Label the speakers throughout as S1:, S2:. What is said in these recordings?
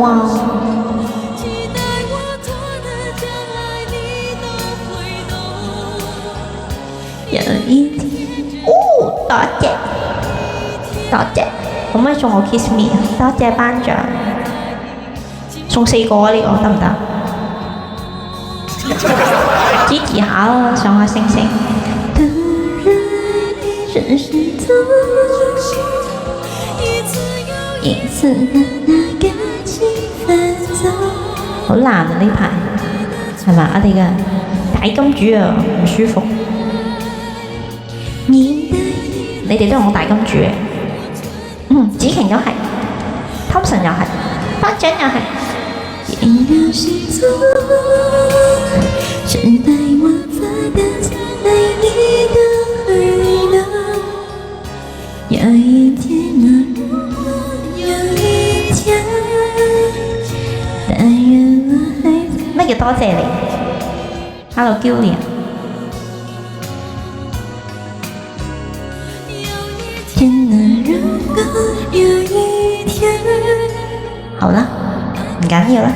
S1: 哇！有一天，哦，多謝，多謝，可唔可以送我 kiss me 啊？多謝班長，送4個啊，呢個得唔得？支持下咯，上下星星。一次好難啊呢排，係咪？我哋嘅大金主啊唔舒服。你哋都係我大金主嘅，子晴又係，Thompson 又係，班長又係。咩叫多謝你 ？Hello Julian。好啦，唔緊要啦，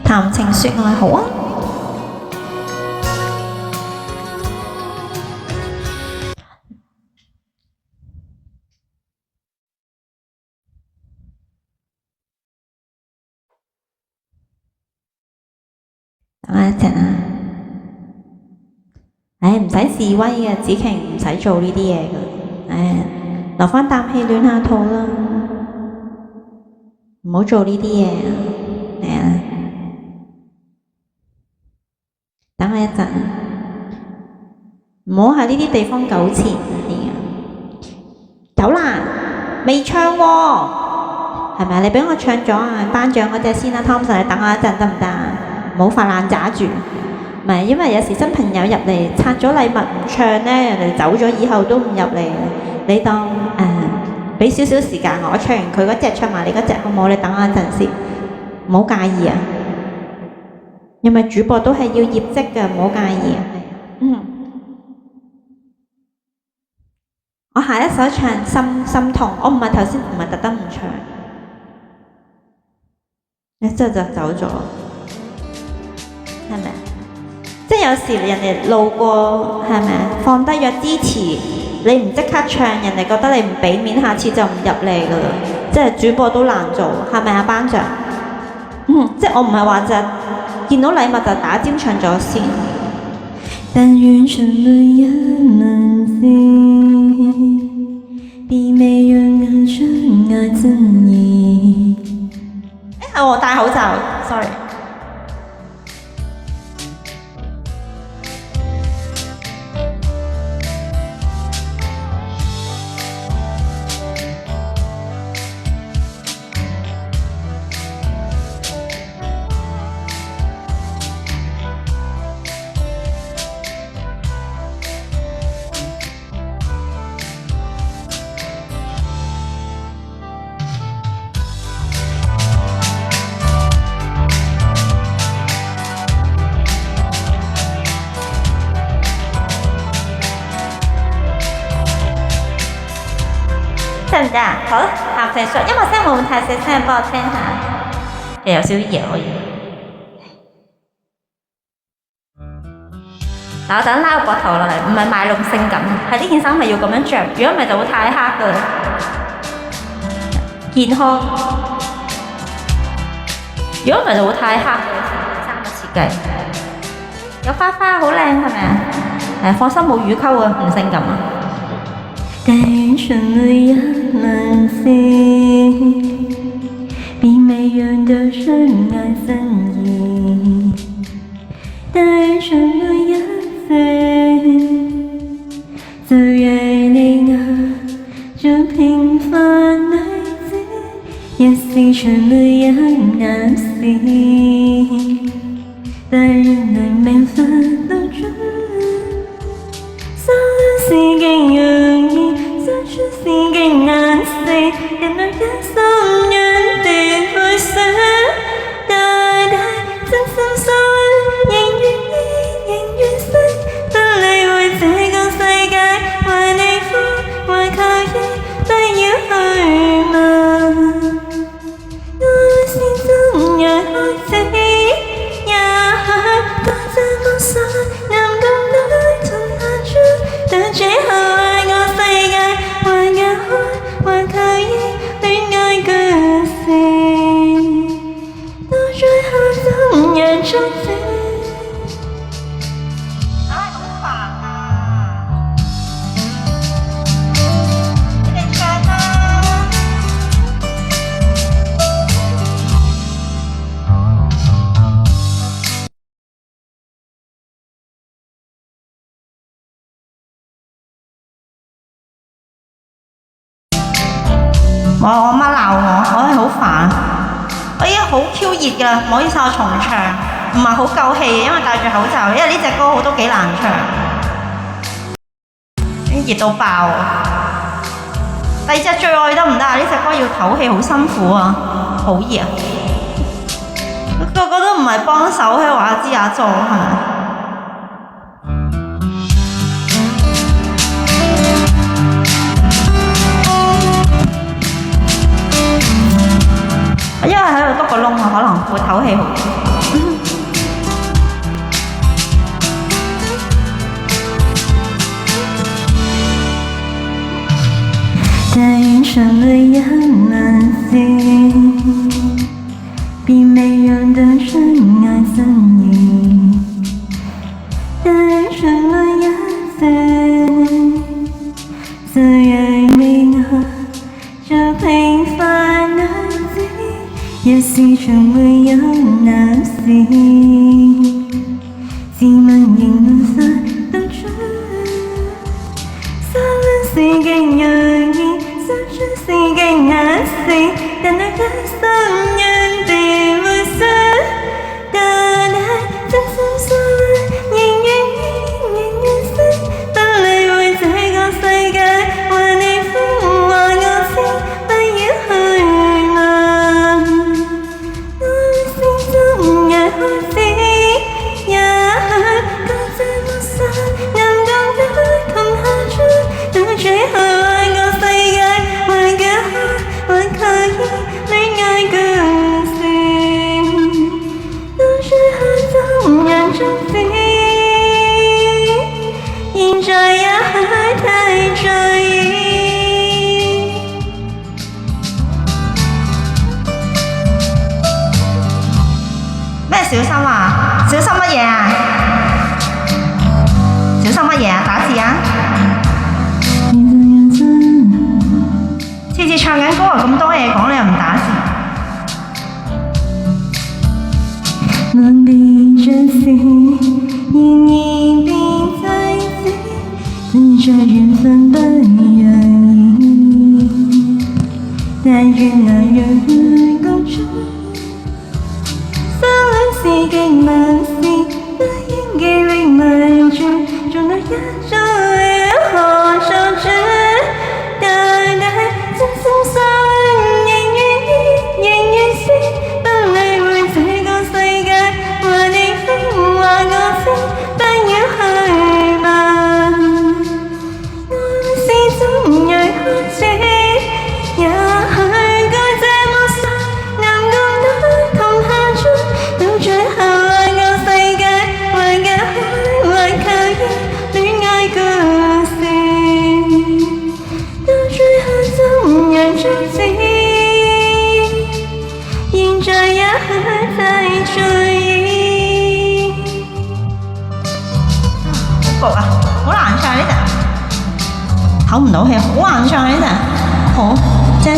S1: 談情說愛好啊。等我一陣啊！唔使示威嘅，子晴唔使做呢啲嘢嘅，留返啖氣暖下肚啦，唔好做呢啲嘢啊！等我一陣，唔好喺呢啲地方糾纏啊！走啦，未唱喎，係咪？你俾我唱咗啊！頒獎嗰隻先啦，Thompson，你等我一陣得唔得啊？唔好發爛渣住，唔係因為有時新朋友入嚟拆咗禮物唔唱咧，人哋走咗以後都唔入嚟。你當俾少少時間我唱完佢嗰隻，唱埋你嗰隻好唔好？你等我一陣先，唔好介意啊。因為主播都係要業績嘅，唔好介意啊。我下一首唱心痛，我唔係頭先唔係特登唔唱，一之後就走咗。係咪？即係有時人哋路過，係咪？放低咗支持，你唔即刻唱，人哋覺得你唔俾面，下次就唔入嚟噶啦。即係主播都難做，係咪啊，班長？即係我唔係話就見到禮物就打尖唱咗先。但願什麼也能知，比沒人愛真愛自己。係我戴口罩 ，sorry。得唔得啊？好，談情說，音樂聲會唔會太細聲？幫我聽下，有少少嘢可以。嗱，我等拉個膊頭落嚟，唔係賣弄性感，係呢件衫係要咁樣着，如果唔係就會太黑㗎。健康，如果唔係就會太黑嘅衫嘅設計。有花花好靚係咪啊？放心冇乳溝啊，唔性感啊。但願什麼也能行，比沒人的深愛分離。但願什麼也行，做遠離那這平凡日子，也是什麼也難行。但願能免分留住，所有事竟容易。是心境難捨，人類一心原地灰色，代代真心相依，仍願意，仍願死，不理會這個世界為你瘋，為他意，不要去問。我媽鬧我，我係好煩。我依家好 Q 熱㗎，唔好意思我重唱，唔係好夠氣，因為戴住口罩，因為呢隻歌都幾難唱，已經熱到爆。第二隻最愛得唔得啊？呢隻歌要唞氣，好辛苦啊，好熱啊！個個都唔係幫手喺度話知下做係咪？因為喺度篤個窿啊，可能會唞氣好啲。
S2: 但成了样难心，并没有的深爱森林。但成了样子，虽然明和这平凡的自己，也是成了样难行。自問認色當初，所論是極容易，所出是極難事，但那個心人並會死，但係真心所論，仍然死，不理會這個世界為你風華我痴，不要去問，我心中也開始。最後愛個世界，還隔開，還可以戀愛故事，到最後縱然終止，現在也還太在意。
S1: 咩小心啊？小心乜嘢啊？小心乜嘢啊？打字啊！次次唱緊歌咁多嘢講，你又唔打字。
S2: 能逼着心，隐隐并在一起，等着缘分的原因。但願那緣分共處，所論是極難事，不應記歷埋住，總有一種要可受之。真心所論，仍願是，不理會這個世界和你風華我痴，不要去問，愛是怎樣開始，也許該這麼傻，暗共都同下去，到最後愛個世界，還隔開，還可以戀愛故事，到最後縱然終止，現在也還太在意。
S1: 好焗啊，好難唱呢隻，唞唔到氣，好難唱呢隻，好即係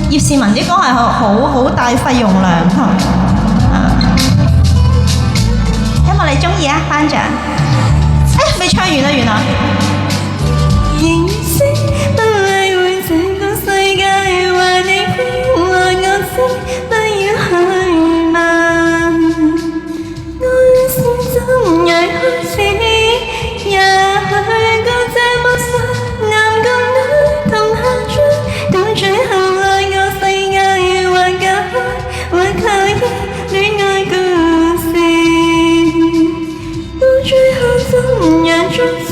S1: 葉倩文啲歌係好大肺容量同希望你中意啊，班長。未唱完啦，原來。
S2: 不理會這個世界為你風華我痴，不要去問，愛是怎樣開始，也許該這麼傻，暗共都同下去，到最後愛個世界還隔開，還可以戀愛故事，到最後怎樣終止。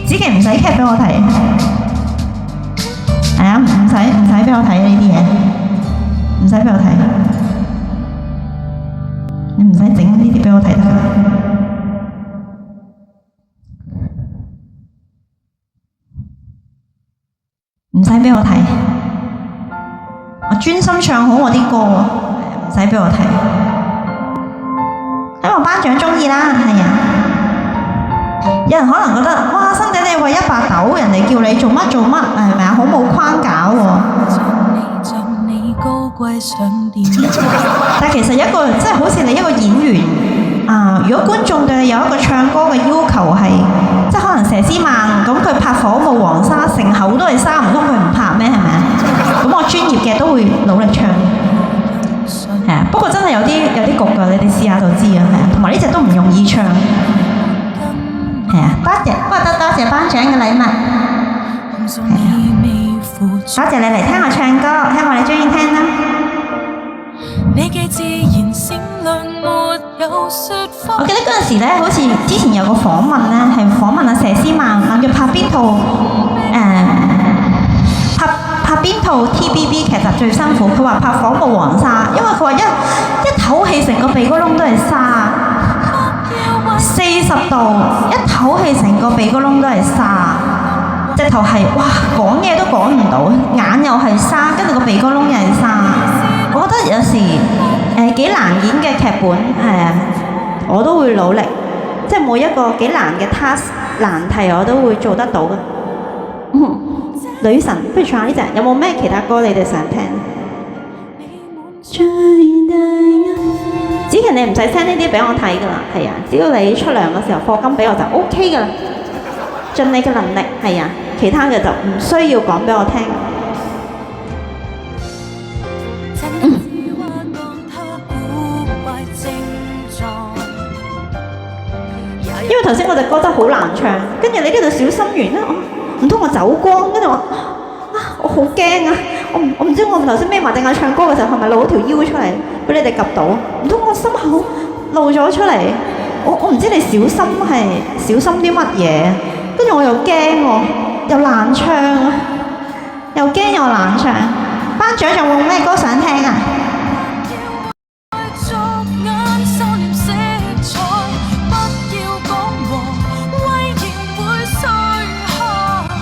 S1: 子琪唔使劇俾我睇，係啊，唔使俾我睇呢啲嘢，唔使俾我睇，你唔使整呢啲俾我睇得㗎，唔使俾我睇，我專心唱好我啲歌喎，唔使俾我睇。希望班長中意啦，係啊！有人可能覺得，哇，生仔你為100斗，人哋叫你做乜做乜，係咪啊？好冇框架喎。但其實一個即係好似你一個演員啊，如如果觀眾對你有一個唱歌嘅要求係，即係可能佘詩曼咁佢拍《火舞黃沙》成口都係沙，唔通佢唔拍咩？係咪啊？咁我專業嘅都會努力唱。係啊，不過真係有啲焗㗎，你哋試下就知啊。係啊，同埋呢隻都唔容易唱。係啊，多謝，不過都多謝頒獎嘅禮物。係啊，多謝你嚟聽我唱歌，希望你中意聽啦。我記得嗰陣時咧，好似之前有個訪問咧，係訪問阿佘詩曼，問佢拍邊套拍邊套 TVB 劇集最辛苦，佢話拍《火舞黃沙》，因為佢話一唞氣成個鼻哥窿都係沙，40度一唞氣成個鼻哥窿都係沙，直頭係哇講嘢都講唔到，眼又係沙，跟住個鼻哥窿又係沙。我覺得有時幾難演嘅劇本係啊，我都會努力，即係每一個幾難嘅 task 難題我都會做得到嘅。女神，不如唱下呢隻，有冇咩其他歌你哋想聽？子晴你唔使 send 呢啲俾我睇㗎啦，係啊，只要你出糧嘅時候課金俾我就 OK 㗎啦，盡你嘅能力，係啊，其他嘅就唔需要講俾我聽。因為頭先我隻歌真係好難唱，跟住你呢度小心完啦，唔通我走光？跟住我我好驚啊！我唔知我頭先孭埋隻眼唱歌嘅時候係咪露咗條腰出嚟，俾你哋及到？唔通我心口露咗出嚟？我唔知你小心係小心啲乜嘢？跟住我又驚喎，又難唱啊，又驚又難唱。頒獎仲有冇咩歌想聽啊？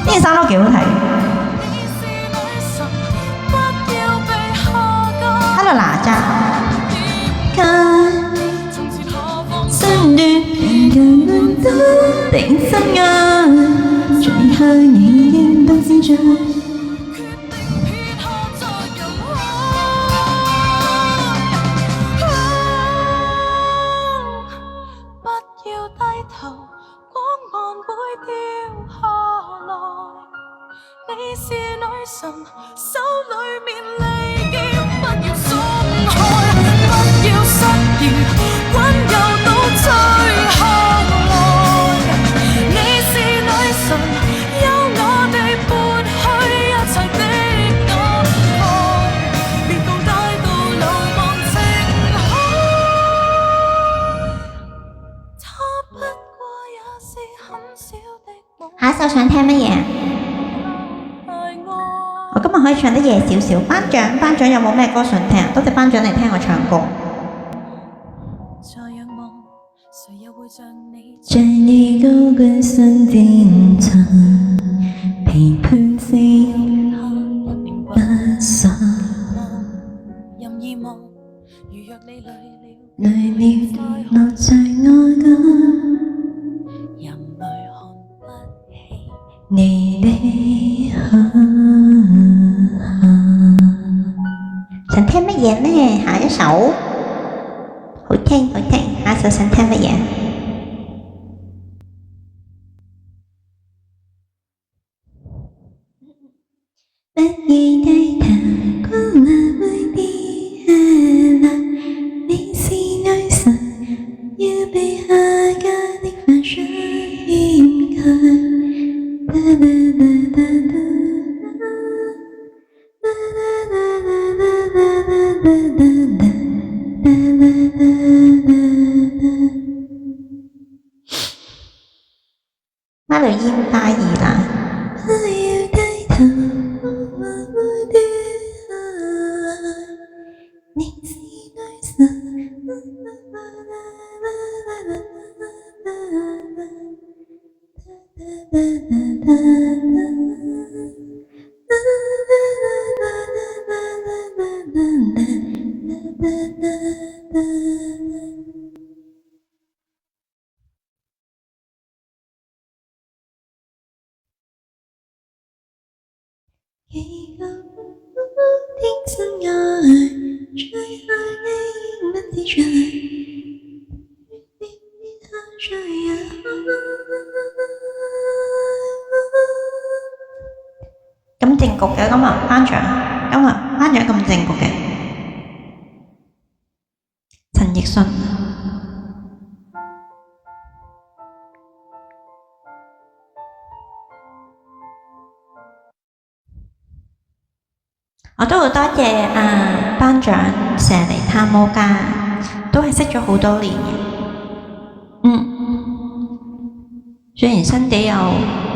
S1: 呢件衫都幾好睇。Hello 哪吒。身段人人都定心愛，最後你應都知在。下一首想聽乜嘢？我今日可以唱得夜少少。頒獎有冇咩歌想聽？多謝頒獎嚟聽我唱歌。在你高貴身邊層，陪伴四不散。累了落在我間。你的想聽乜嘢呢？下一首好聽，下一首想聽乜嘢？不要低頭，光華會跌下來，你是女神，要被下嫁的凡水掩蓋。馬來煙巴爾啦。不要低頭，我會跌下來，你是女神。幾個天生愛，最後你不自在。
S2: 这样。
S1: 咁正局嘅今日頒獎，今日頒獎咁正局嘅，陳奕迅。我都好多謝班長成日嚟探我㗎，都係識咗好多年嘅。雖然新地又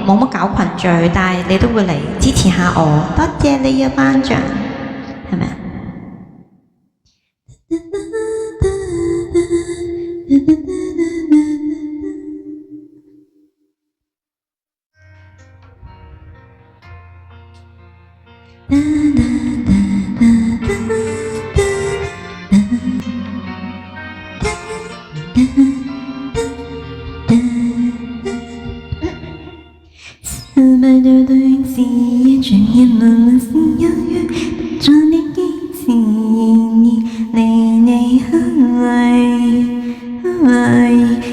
S1: 冇乜搞群聚，但係你都會嚟支持下我，多謝你啊班長，係咪啊？400
S2: 多对字眼，却淹没了心遥远。这里一起你泪泪和爱，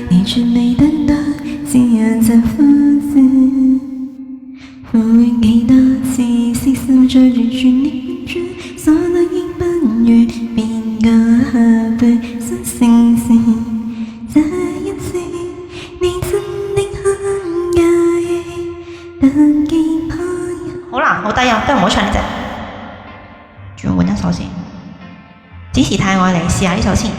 S2: 你却没等到夕阳在放肆，浮云给到细细思着人去你去，所有一半月，邊個下對新星星，這一次你真的很介意，但見旁人。
S1: 好難，好低音，都唔好唱呢隻，轉換一首先。只是太愛你，試下呢首先。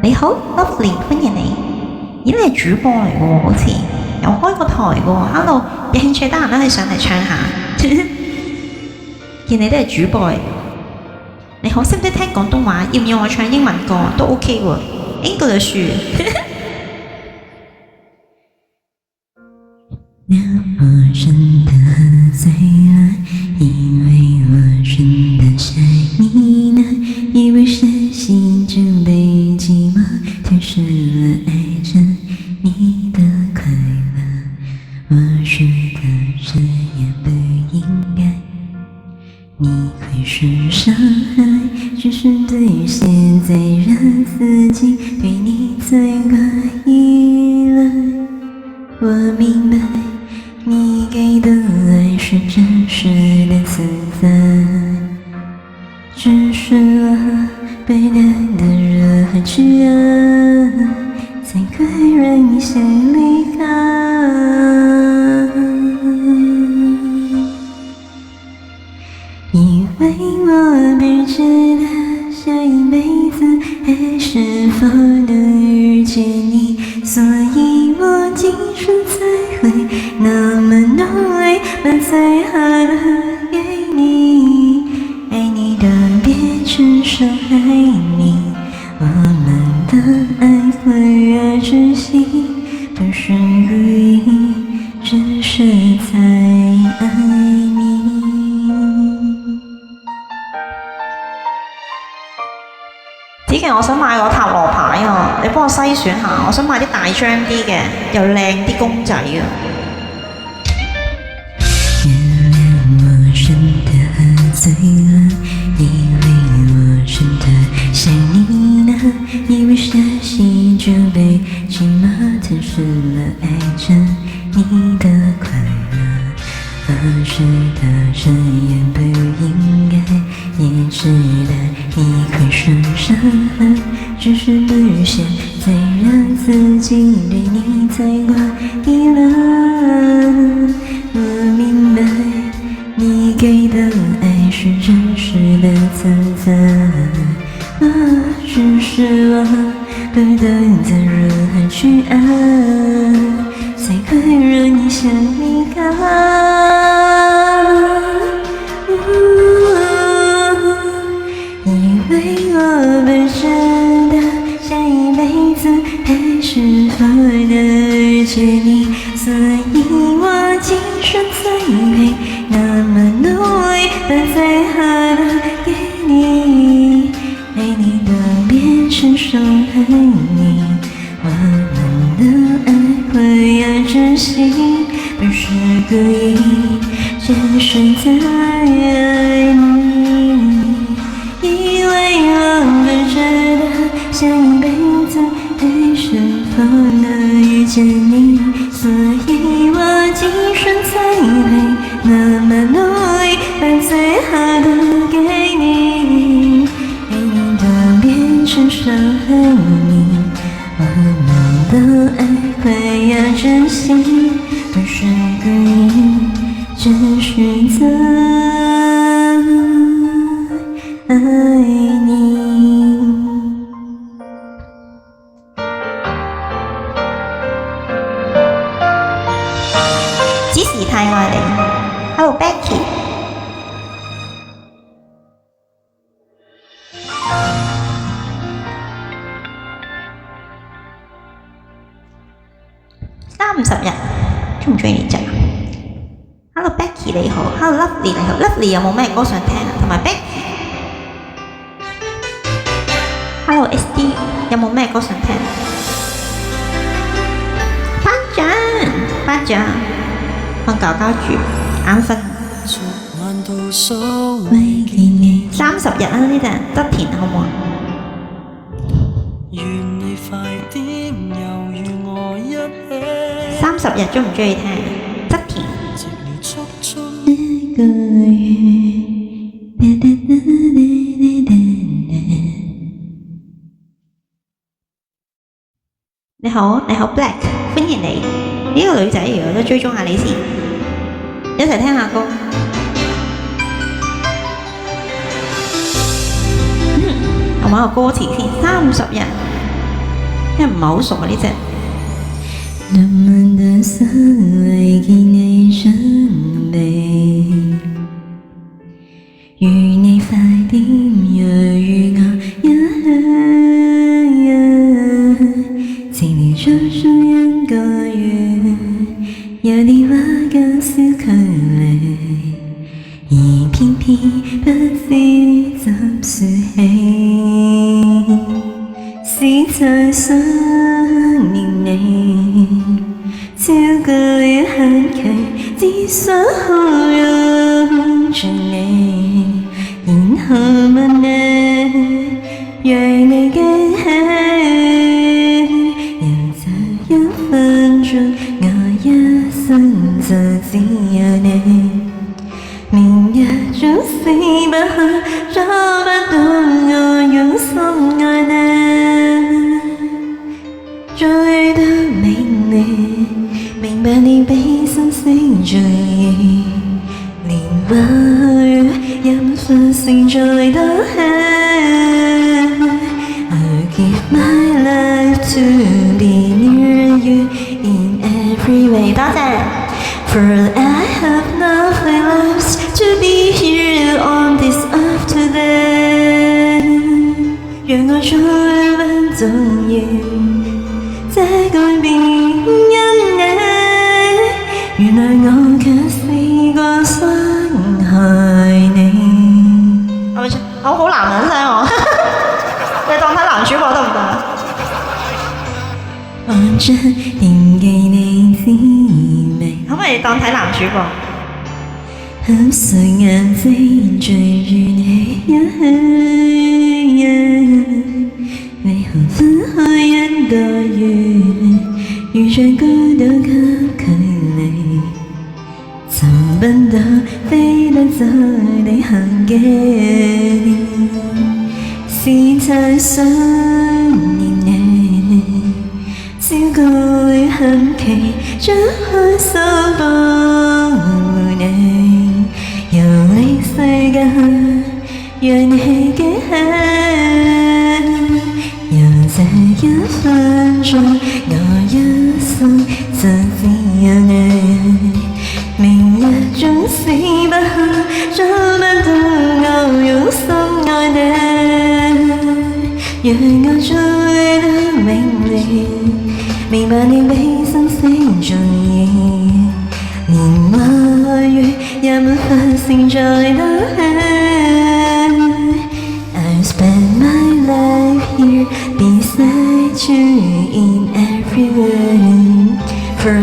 S1: 你好 ，Lovely， 歡迎你。咦，你係主播嚟嘅喎，好似有開個台嘅喎。Hello， 有興趣得閒都可以上嚟唱下。見你都係主播嚟。你好，識唔識聽廣東話？要唔要我唱英文歌都 OK 喎。English。
S2: 我真的很醉了，因為我真的想你呢，以為是心就被寂寞吞噬了，愛着你的快樂，我覺得這樣不應該，你會受傷害，只是對現在讓自己對你太過依賴，我明白你給的愛是真實的存在，只是我被冷的熱和去愛，才會讓你想離開。以為我不知道下一輩子還是否能遇見你，所以我今生才會那麼努力，把最好的給你，愛你的變成傷害你，我們的愛會而窒息，不是故意，只是太愛你。
S1: 子琪，我想買個塔羅牌啊，你幫我篩選下，我想買啲大張啲嘅，又靚啲公仔啊。
S2: 原諒我真的很醉了，因為我真的想你呢，以為傻心就被寂寞吞噬了，愛着你的快樂，我知道這樣不應該，也知道你會受傷害，只是不想再讓自己對你太過依賴，我明白你給的愛是真實的存在，只是我不懂得如何去愛，才會讓你想離開。以為我不知道下一輩子還是否能遇見你，所以我今生才會那麼努力，把最好的給你，愛你的變成傷害你，我們的愛會而窒息，不是故意，只是在愛你，以為我不知道下一輩子逢能遇见你，所以我今生才会那么努力，把最好的给你，给你的变成伤害你。我们的爱会要珍惜，不是故意，只是在爱你。
S1: 只是太愛你。Hello Becky。30日，中唔中意呢隻啊 ？Hello Becky 你好，Hello Lovely 你好，Lovely 有冇咩歌想聽啊？同埋 Becky。Hello SD 有冇咩歌想聽？班長，瞓覺覺住，眼瞓。30日啊，呢陣側田好唔好啊？30日中唔中意聽？側田。你好 Black， 歡迎你。呢個女仔如果都追蹤下你先，一齊聽下歌。我揾個歌詞先。30日，因為唔係好熟啊呢隻。
S2: 那麼的所謂給你準備，與你快點又與我情侶相處一個月，有啲話講少距離，而偏偏不知怎說起，是太想念你，超過了限期，只想好擁住你，然後問你，讓你驚喜，有這一分鐘，我一生就只有你。明日總是不可找不到我用心愛你，終於都明你，明白你比星星重要，連話語也沒法承載得起。I give my life to be near you in every way。多謝。For I have nothing left to be here on this earth today。讓我再不動搖，這改變因你，原來我卻試過傷害你。
S1: 我好男人聲我，你當睇男主播得唔得？
S2: 我將惦記你滋味，
S1: 可唔可以當睇男主播？
S2: 合上眼睛追住你一起，為何分開一個月，遇着孤獨給距離，尋不到飛得走的痕跡，是太想念你，超過了限期，張開手保護你，遊歷世界，讓你記起，由這一分鐘，我一生就只有你。明日總是不可找不到我用心愛你，讓我再得明了，明白你比星星重要，連話語也沒法承載得起。I spend my life here beside you in every way, for I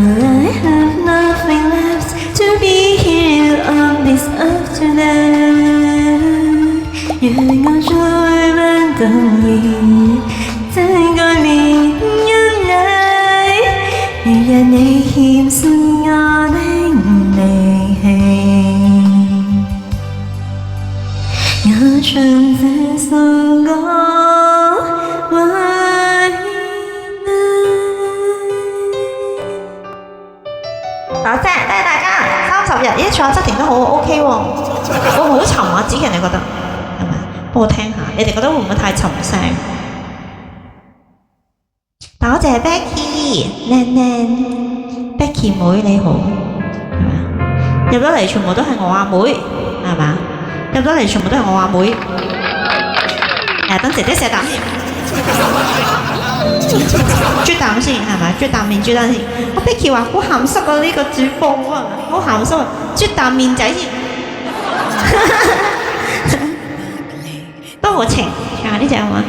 S2: have nothing left to be here on this earth today。讓我再不動搖，這改變因你。你欠信我的離棄，我唱這首歌為你。
S1: 嗱，多謝大家30日，咦，唱側田都好 OK 喎，會唔會好沉啊？子琪你覺得係咪？幫我聽下，你哋覺得會唔會太沉聲？多謝 Becky， 靚靚 Becky 妹你好，係咪啊？入咗嚟全部都係我阿妹，係咪啊？入咗嚟全部都係我阿妹。誒，等姐姐食啖先，啜啖先係咪？啜啖面啜啖先。我 Becky 話好鹹濕啊！呢個主播啊，好鹹濕啊！啜啖面仔先。多情，唱下呢隻好嘛？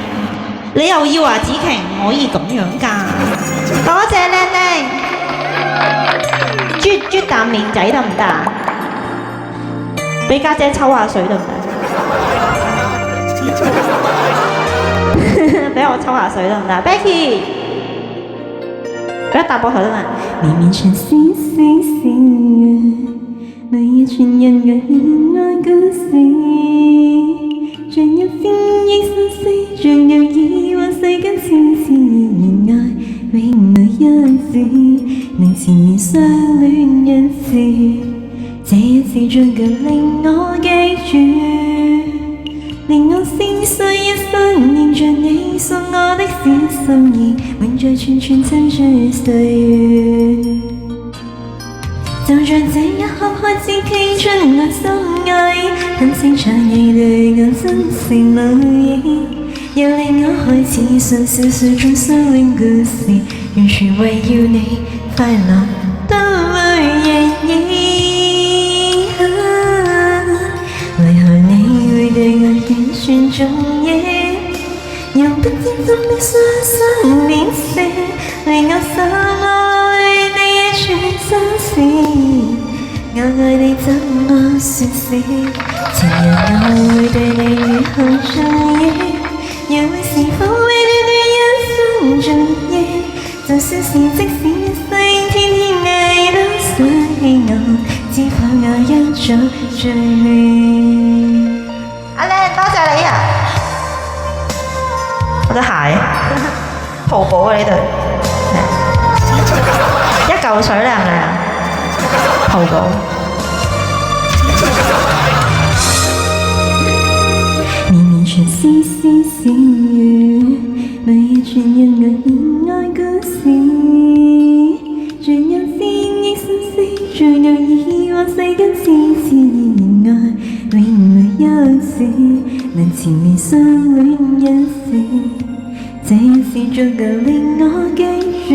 S1: 你又要話子晴唔可以咁樣㗎？多謝靚靚，啜啖面仔得唔得啊？俾家姐抽下水得唔得？俾我抽下水得唔得 ？Becky， 俾我搭膊頭得唔得？
S2: 綿綿長絲絲線，每一串人嘅戀愛故事，像有千億相思，像有以往世間千絲戀愛，永沒一次能纏綿相戀一次。這一次足夠令我記住，令我思緒一生念着你送我的小心意，永在串串珍珠歲月。就像這一刻開始傾出我心愛，很清楚你對我真誠無意，又令我開始信小說中相戀故事，完全圍繞你快樂都會願意。為何你會對我完全中意？又不知怎的雙雙面色，令我心愛你一串心事。我愛你怎麼說是？情人我會對你如何重要？又會是否會短短一生盡意？就算是即使一生天天你都想起我，知否我一早醉了？
S1: 阿靚，多謝你啊！我對鞋，淘寶啊呢對，一嚿水靚唔靚啊？淘寶。
S2: 綿綿長絲絲小雨，每一串人嘅戀愛故事，像有千億相思，像有以往世間千次戀愛，永沒休止，能纏綿相戀一次。這一次足夠令我記住，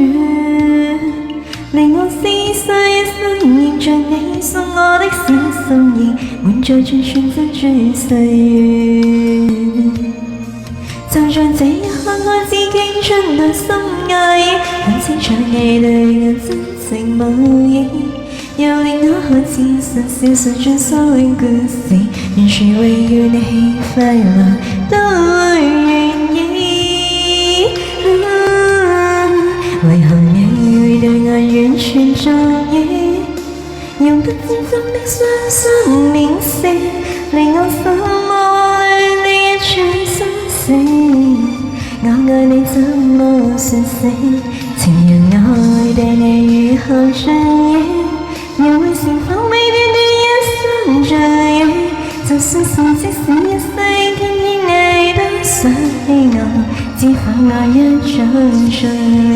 S2: 令我思緒一生念着你送我的小心意，滿載串串珍珠歲月。就像這一刻開始傾出內心愛，很清楚你對我真誠無意，又令我開始信小說中相戀故事，完全圍繞你快樂都會願意。為何你會對我完全中意？用不知怎的雙雙面色，令我心愛你一串心事。我愛你怎麼說死？情人我會對你如何重要？又會是否會短短一生醉意？就算是即使一世天天你都想起我，知否我一早醉了？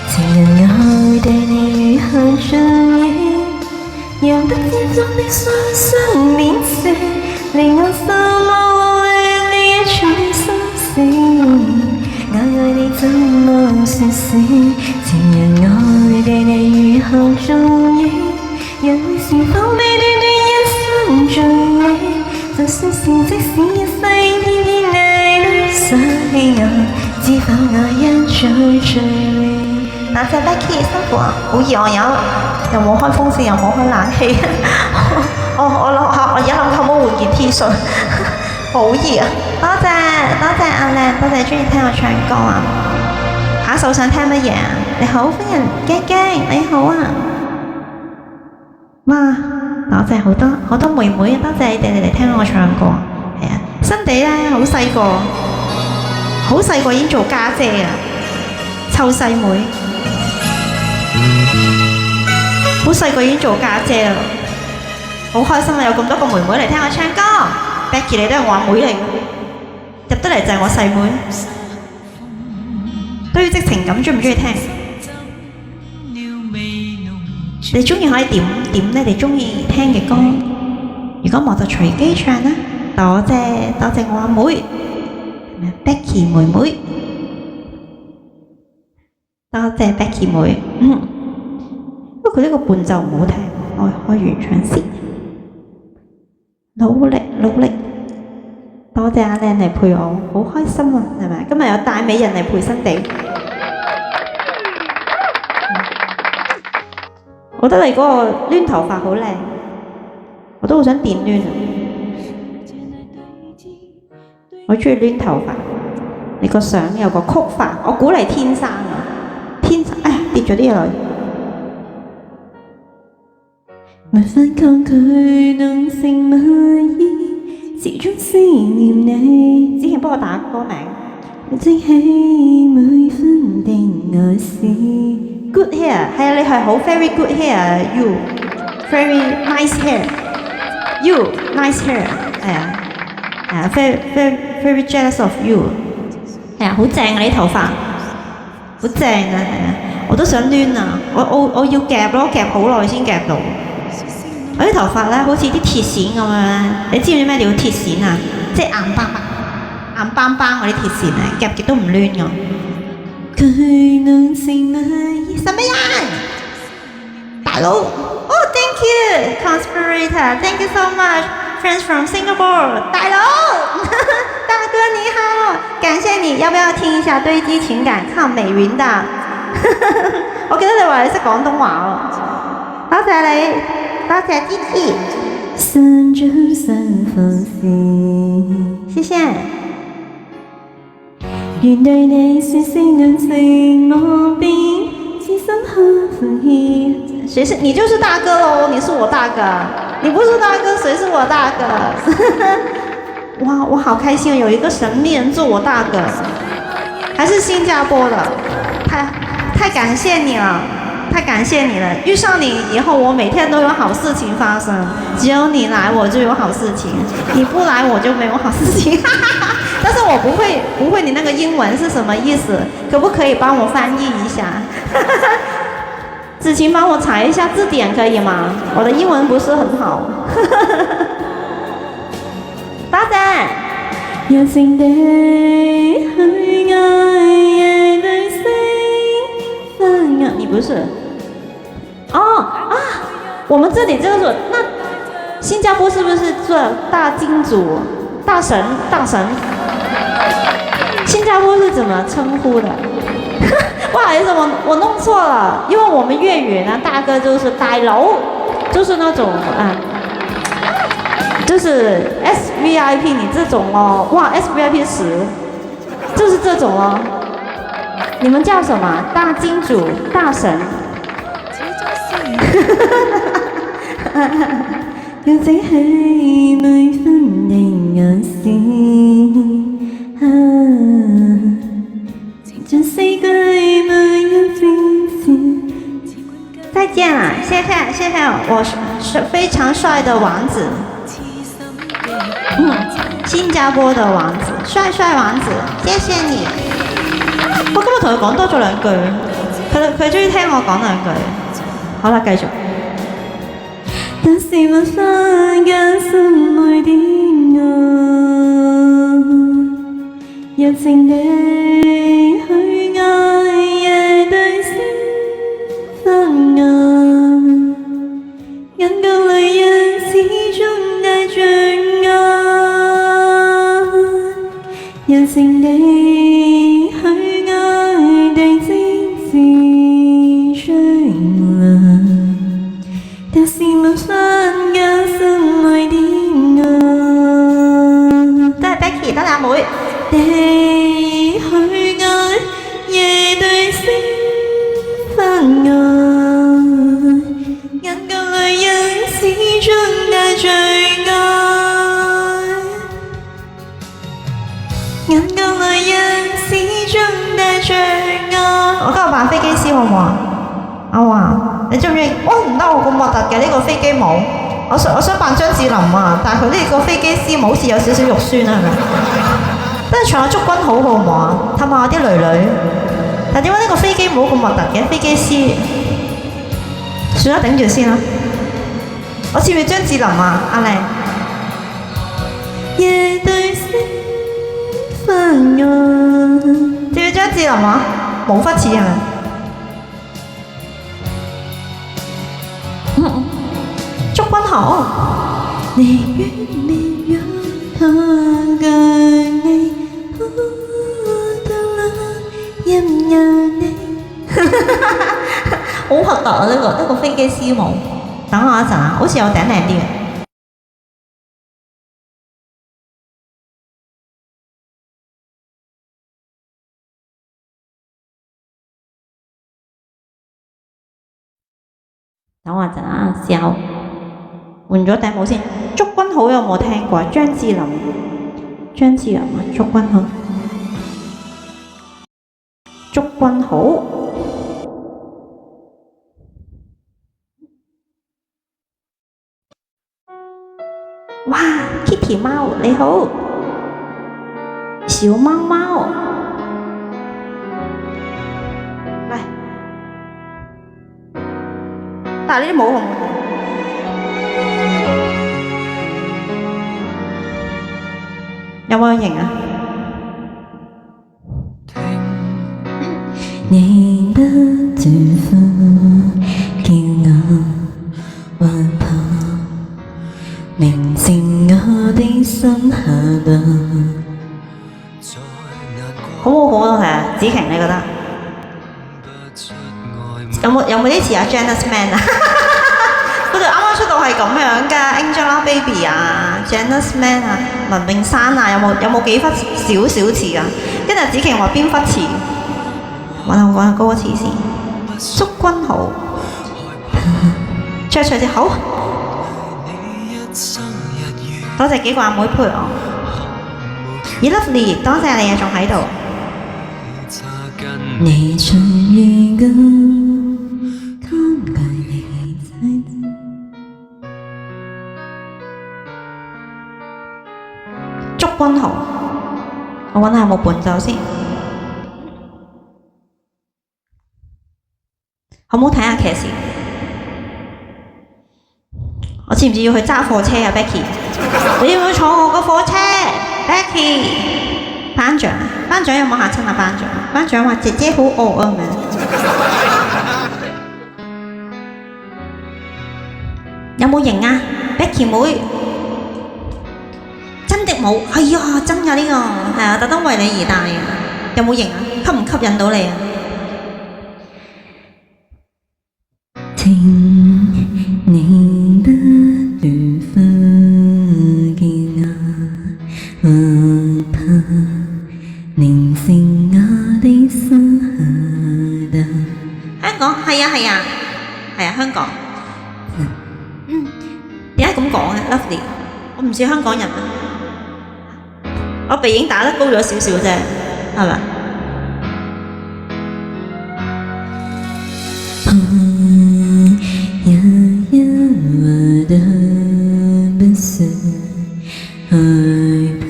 S2: 情人我會對你如何重要？又不知怎的雙雙面色，令我心愛你一串心事。我愛你怎麼說死？情人我會對你如何重要？又會是否會短短一生醉意？就算是即使一世天天你都想起我，知否我一早醉了？
S1: 多謝 Becky 辛苦啊，好熱我又冇開風扇又冇開冷氣，我而家諗可唔可以換件 T 恤？好熱啊！多謝阿靚，多謝中意聽我唱歌啊！下一首想聽乜嘢啊？你好，歡迎驚驚，你好啊！哇，多謝好多妹妹，多謝你哋嚟聽我唱歌。係啊，新地咧好細個已經做家姐啊，湊細妹，好細個已經做家姐啦，好開心啊！有咁多個妹妹嚟聽我唱歌。Becky 你都係我阿妹嚟嘅，入得嚟就係我細妹。堆積情感中唔中意聽？你中意可以點你哋中意聽嘅歌，如果冇就隨機唱啦。多謝我阿妹 Becky 妹妹，多謝 Becky 妹。不過佢呢個伴奏唔好聽，我開原唱先。努力，多謝阿靚嚟陪我，好開心啊，係咪？今日有大美人嚟陪新地。我覺得你嗰個攣頭髮好靚，我都好想電攣啊！我中意攣頭髮，你個相有個曲髮，我估你天生啊！哎呀，跌咗啲嘢落去。
S2: 沒法抗拒濃情蜜意，始終思念你。
S1: 之前幫我打歌名，
S2: 珍惜每分定愛是。
S1: Good hair， 係啊，你係好 very good hair，you very nice hair，you nice hair， 係啊，very jealous of you， 係啊，好正啊！你頭髮好正啊，係啊，我都想攣啊，我要夾咯，夾好耐先夾到。我啲頭髮咧好似啲鐵線咁樣，你知唔知咩叫鐵線啊？即係硬邦邦嗰啲鐵線啊，夾極都唔攣㗎。
S2: 佢濃情蜜意，
S1: 什麼人？大佬，Oh thank you Conspirator，thank you so much，friends from Singapore， 大佬，大哥你好，感謝你，要不要聽一下堆積情感靠美雲的？我記得你話你識廣東話喎，多謝你，多謝支持。
S2: 三張三封信，
S1: 謝謝。
S2: 願對你說聲兩情無變，此心可奉獻。
S1: 誰是你？就是大哥嘍，你是我大哥，你不是大哥，誰是我大哥？哇，我好開心，有一個神秘人做我大哥，還是新加坡的，太感謝你了，太感謝你了！遇上你以後，我每天都有好事情發生，只有你來我就有好事情，你不來我就沒有好事情。但是我不會你那個英文是什麼意思？可不可以幫我翻譯一下？子晴幫我查一下字典可以嗎？我的英文不是很好。多謝。
S2: 柔情地去愛，夜對星分
S1: 你不是？哦啊，我們這裡這個是那新加坡是不是做大金主、大神？新加坡是怎麼稱呼的？不好意思，我弄錯了，因為我們粵語呢，大哥就是大佬，就是那種就是 SVIP 你這種哦，哇 SVIP 10，就是這種哦。你們叫什麼？大金主、大神。
S2: 要整起每分定愛是。
S1: 再見了，謝謝，我是非常帥的王子，新加坡的王子，帥王子，謝謝你。我今日同佢講多咗兩句，佢終於聽我講兩句。好啦，繼續。
S2: 但是沒法間心裏的愛，柔情地去愛，夜對星分愛，眼角淚印始終帶着愛，柔情地去愛，對精致絢爛，但是沒法間心裏的愛。
S1: 都係 Becky，得阿妹。
S2: 地去愛，夜對星
S1: 我話你中唔中意？哇唔得，我咁核突嘅呢個飛機帽，我想扮張智霖啊，但係佢呢個飛機師帽好似有少少肉酸啊，係咪？不如唱下祝君好好唔好啊？氹下我啲女女。但點解呢個飛機帽咁核突嘅？飛機師，算啦，頂住先啦。我似唔似張智霖啊？阿靚。夜對星分愛，似唔似張智霖啊？冇忽似係咪？祝君好。你願你讓他愛你，我到了任由你。好核突啊！呢個飛機師帽。等我一陣啊，好似有頂靚啲嘅。等我一陣啊，時候換咗頂帽先。祝君好有冇聽過？張智霖啊，祝君好，祝君好。哇 ，Kitty 貓你好，小貓貓，嚟，但係呢啲冇紅。有冇型啊？你的祝福叫我還怕寧靜我的心下吧。好好啊，係啊，子晴你覺得？有冇啲似阿 Janice Man 啊？佢哋啱啱出道係咁樣㗎 ，Angelababy 啊 ，Janice Man 啊，文詠珊啊，有冇幾忽少少似啊？跟住子晴話邊忽似？揾下歌詞先。祝君好，唱啲好。多謝幾個阿妹陪我。You lovely， 多謝你啊，仲喺度。你曾一個看愛你才知。祝君好，我揾下有冇伴奏先。好唔好睇下騎士？我知唔知要去揸貨車啊 ，Becky？ 你要唔要坐我個貨車 ，Becky？ 班長有冇嚇親啊？班長話姐姐好餓啊，有冇型啊 ，Becky 妹？真的冇，係呀，真㗎呢個，係啊，特登為你而帶啊，有冇型啊？吸唔吸引到你啊？聽你的祝福給我，我怕寧靜我的心下的。香港係啊，香港。點解咁講嘅 ？Lovely， 我唔似香港人啊，我鼻影打得高咗少少啫，係咪？我的不是害怕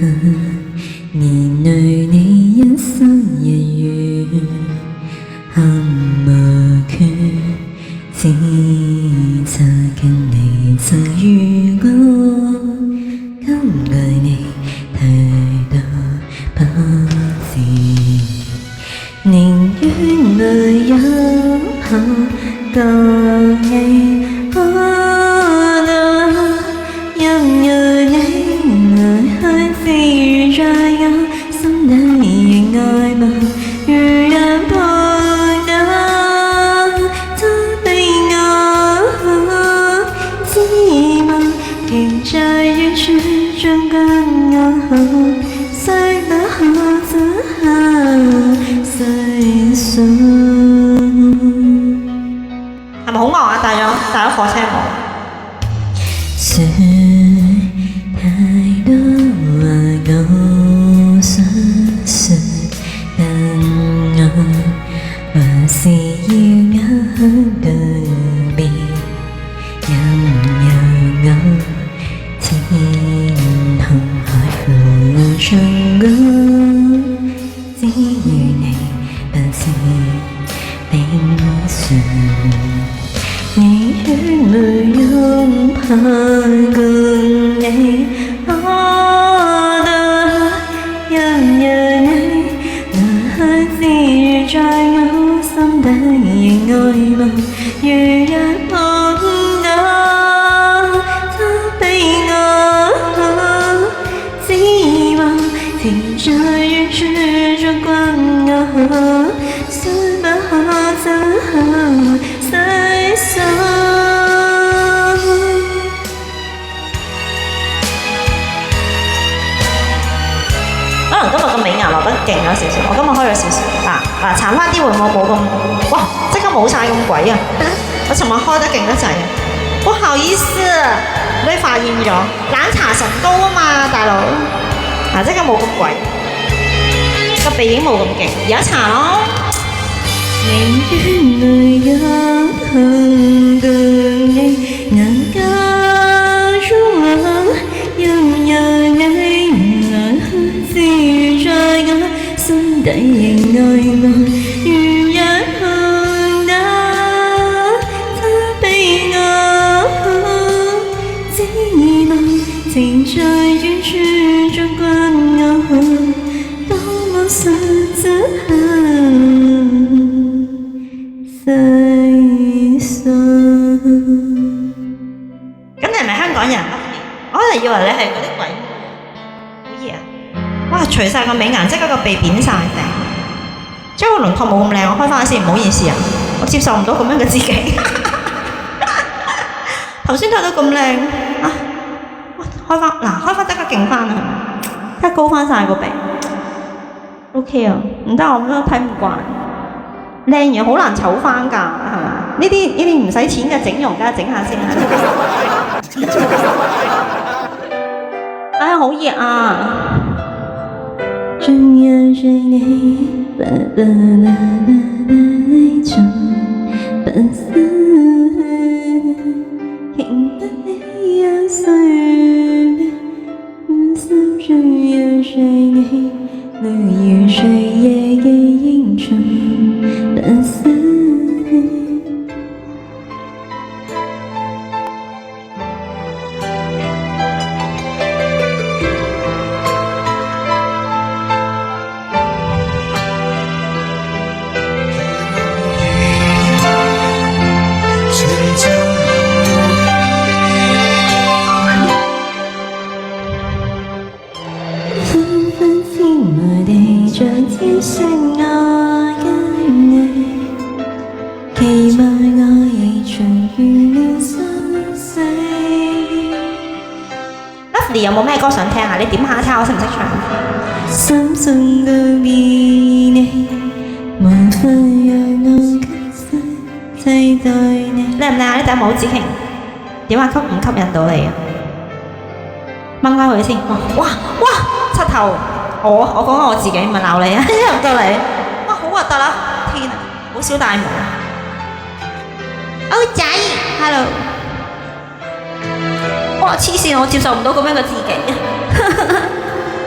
S1: 面對你一生一月，很無缺，只差跟你曾遇過，更愛你太多不是，寧願沒有好過你。係咪好惡啊？帶咗火車帽。說太多話我想說，但我還是要咬緊。
S2: 你願沒有怕共你可得讓你那刻自如在我心底仍愛慕，如若碰到他比我指望，停在遠處逐君我，雖不可走後細數。
S1: 可能今日個美顏落得勁咗少少，我今日開咗少少，嗱搽翻啲會冇咁，哇！即刻冇晒咁鬼啊！我尋日開得勁得滯，不好意思，你發現咗冷搽唇膏啊嘛，大佬，嗱即刻冇咁鬼，個鼻影冇咁勁，而家搽咯。
S2: 寧願沒有碰到你，能夠觸摸擁有你，那刻自如在我心底仍愛慕，如若碰到他比我指望，停在遠處逐君我，多麼想走細數。
S1: 咁你係咪香港人？我可能以為你係嗰啲鬼，好熱啊！哇，除晒個美顏，即刻個鼻扁晒頂，即係個輪廓冇咁靚，我開翻先，唔好意思啊，我接受唔到咁樣嘅自己。頭先睇到咁靚啊，開翻嗱，開翻即刻勁翻啦，係咪？即刻高翻晒個鼻 ，OK 啊，唔得我咁樣睇唔慣。靚嘢好難醜翻㗎，係嘛？呢啲唔使錢嘅整容，梗係整下先啦。哎呀，好熱啊！
S2: 仲有着你啦啦啦啦那種粉絲，經得起有歲月，心中有着你，淚如睡夜嘅英雄粉絲。像天上我跟你，期望我亦隨遇了生死。
S1: Lovely 有冇咩歌想聽啊？你點下睇下我識唔識唱？
S2: 深深告別你，無法讓我給替代你。
S1: 靚唔靚啊？呢頂帽子瓊點啊？吸唔吸引到你啊？掹開佢先。哇！柒頭！我講緊我自己，唔係鬧你啊！入到嚟，哇，好核突啦！天啊，好少戴帽。歐仔 ，hello。哇，黐線，我接受唔到咁樣嘅自己。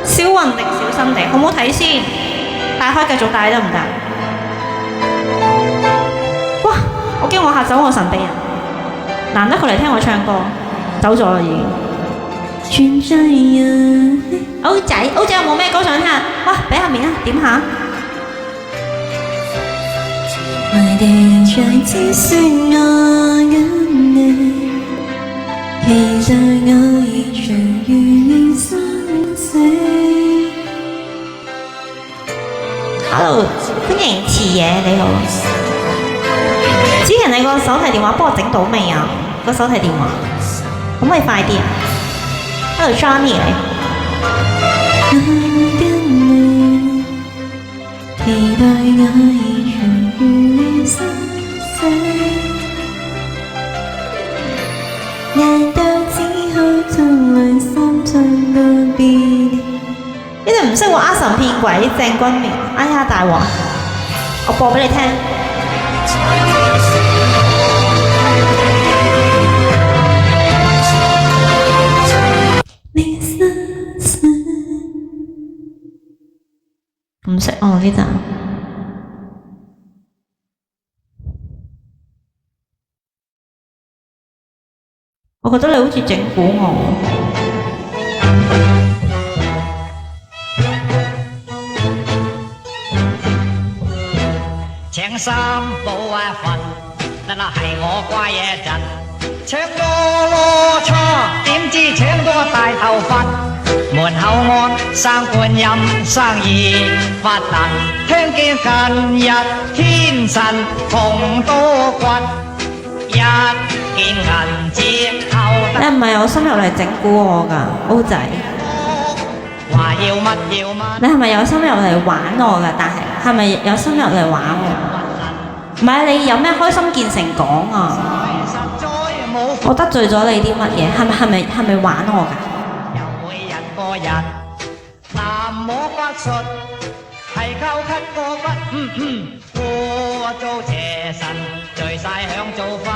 S1: 小雲迪，小心地，好唔好睇先？戴開繼續戴得唔得？哇！我驚我嚇走我神秘人，難得佢嚟聽我唱歌，走咗啦已經。
S2: 存在人。
S1: 歐仔有冇咩歌想聽啊？哇，俾下面啊，點下。
S2: 懷地在天上我跟你，期待我亦隨遇了生死。
S1: Hello， 歡迎慈野，你好。子晴，你個手提電話幫我整到未啊？個手提電話，可唔可以快啲啊？Hello，Johnny 你。
S2: 我跟你，期待我亦隨遇了生死。難道只好痛來心中告別你？
S1: 你哋唔識喎，呃神騙鬼鄭君明，哎呀大鑊！我播俾你聽。唔識哦呢陣。我覺得你好似整蠱我。
S3: 請三寶瞓，嗱係我乖嘢陣，請囉叉，點知請到個大頭佛，門口安生觀音生意發達，聽見近日天神逢多骨，一件銀紙後
S1: 你係咪有心入嚟整蠱我㗎，O仔？
S3: 話要乜要乜，
S1: 你係咪有心入嚟玩我㗎？但係咪有心入嚟玩我？唔係，你有咩開心見誠講啊！我得罪咗你啲乜嘢？係咪玩我㗎？
S3: 又每日過日，南無法術，係靠咳個骨，過做邪神，聚晒響做法，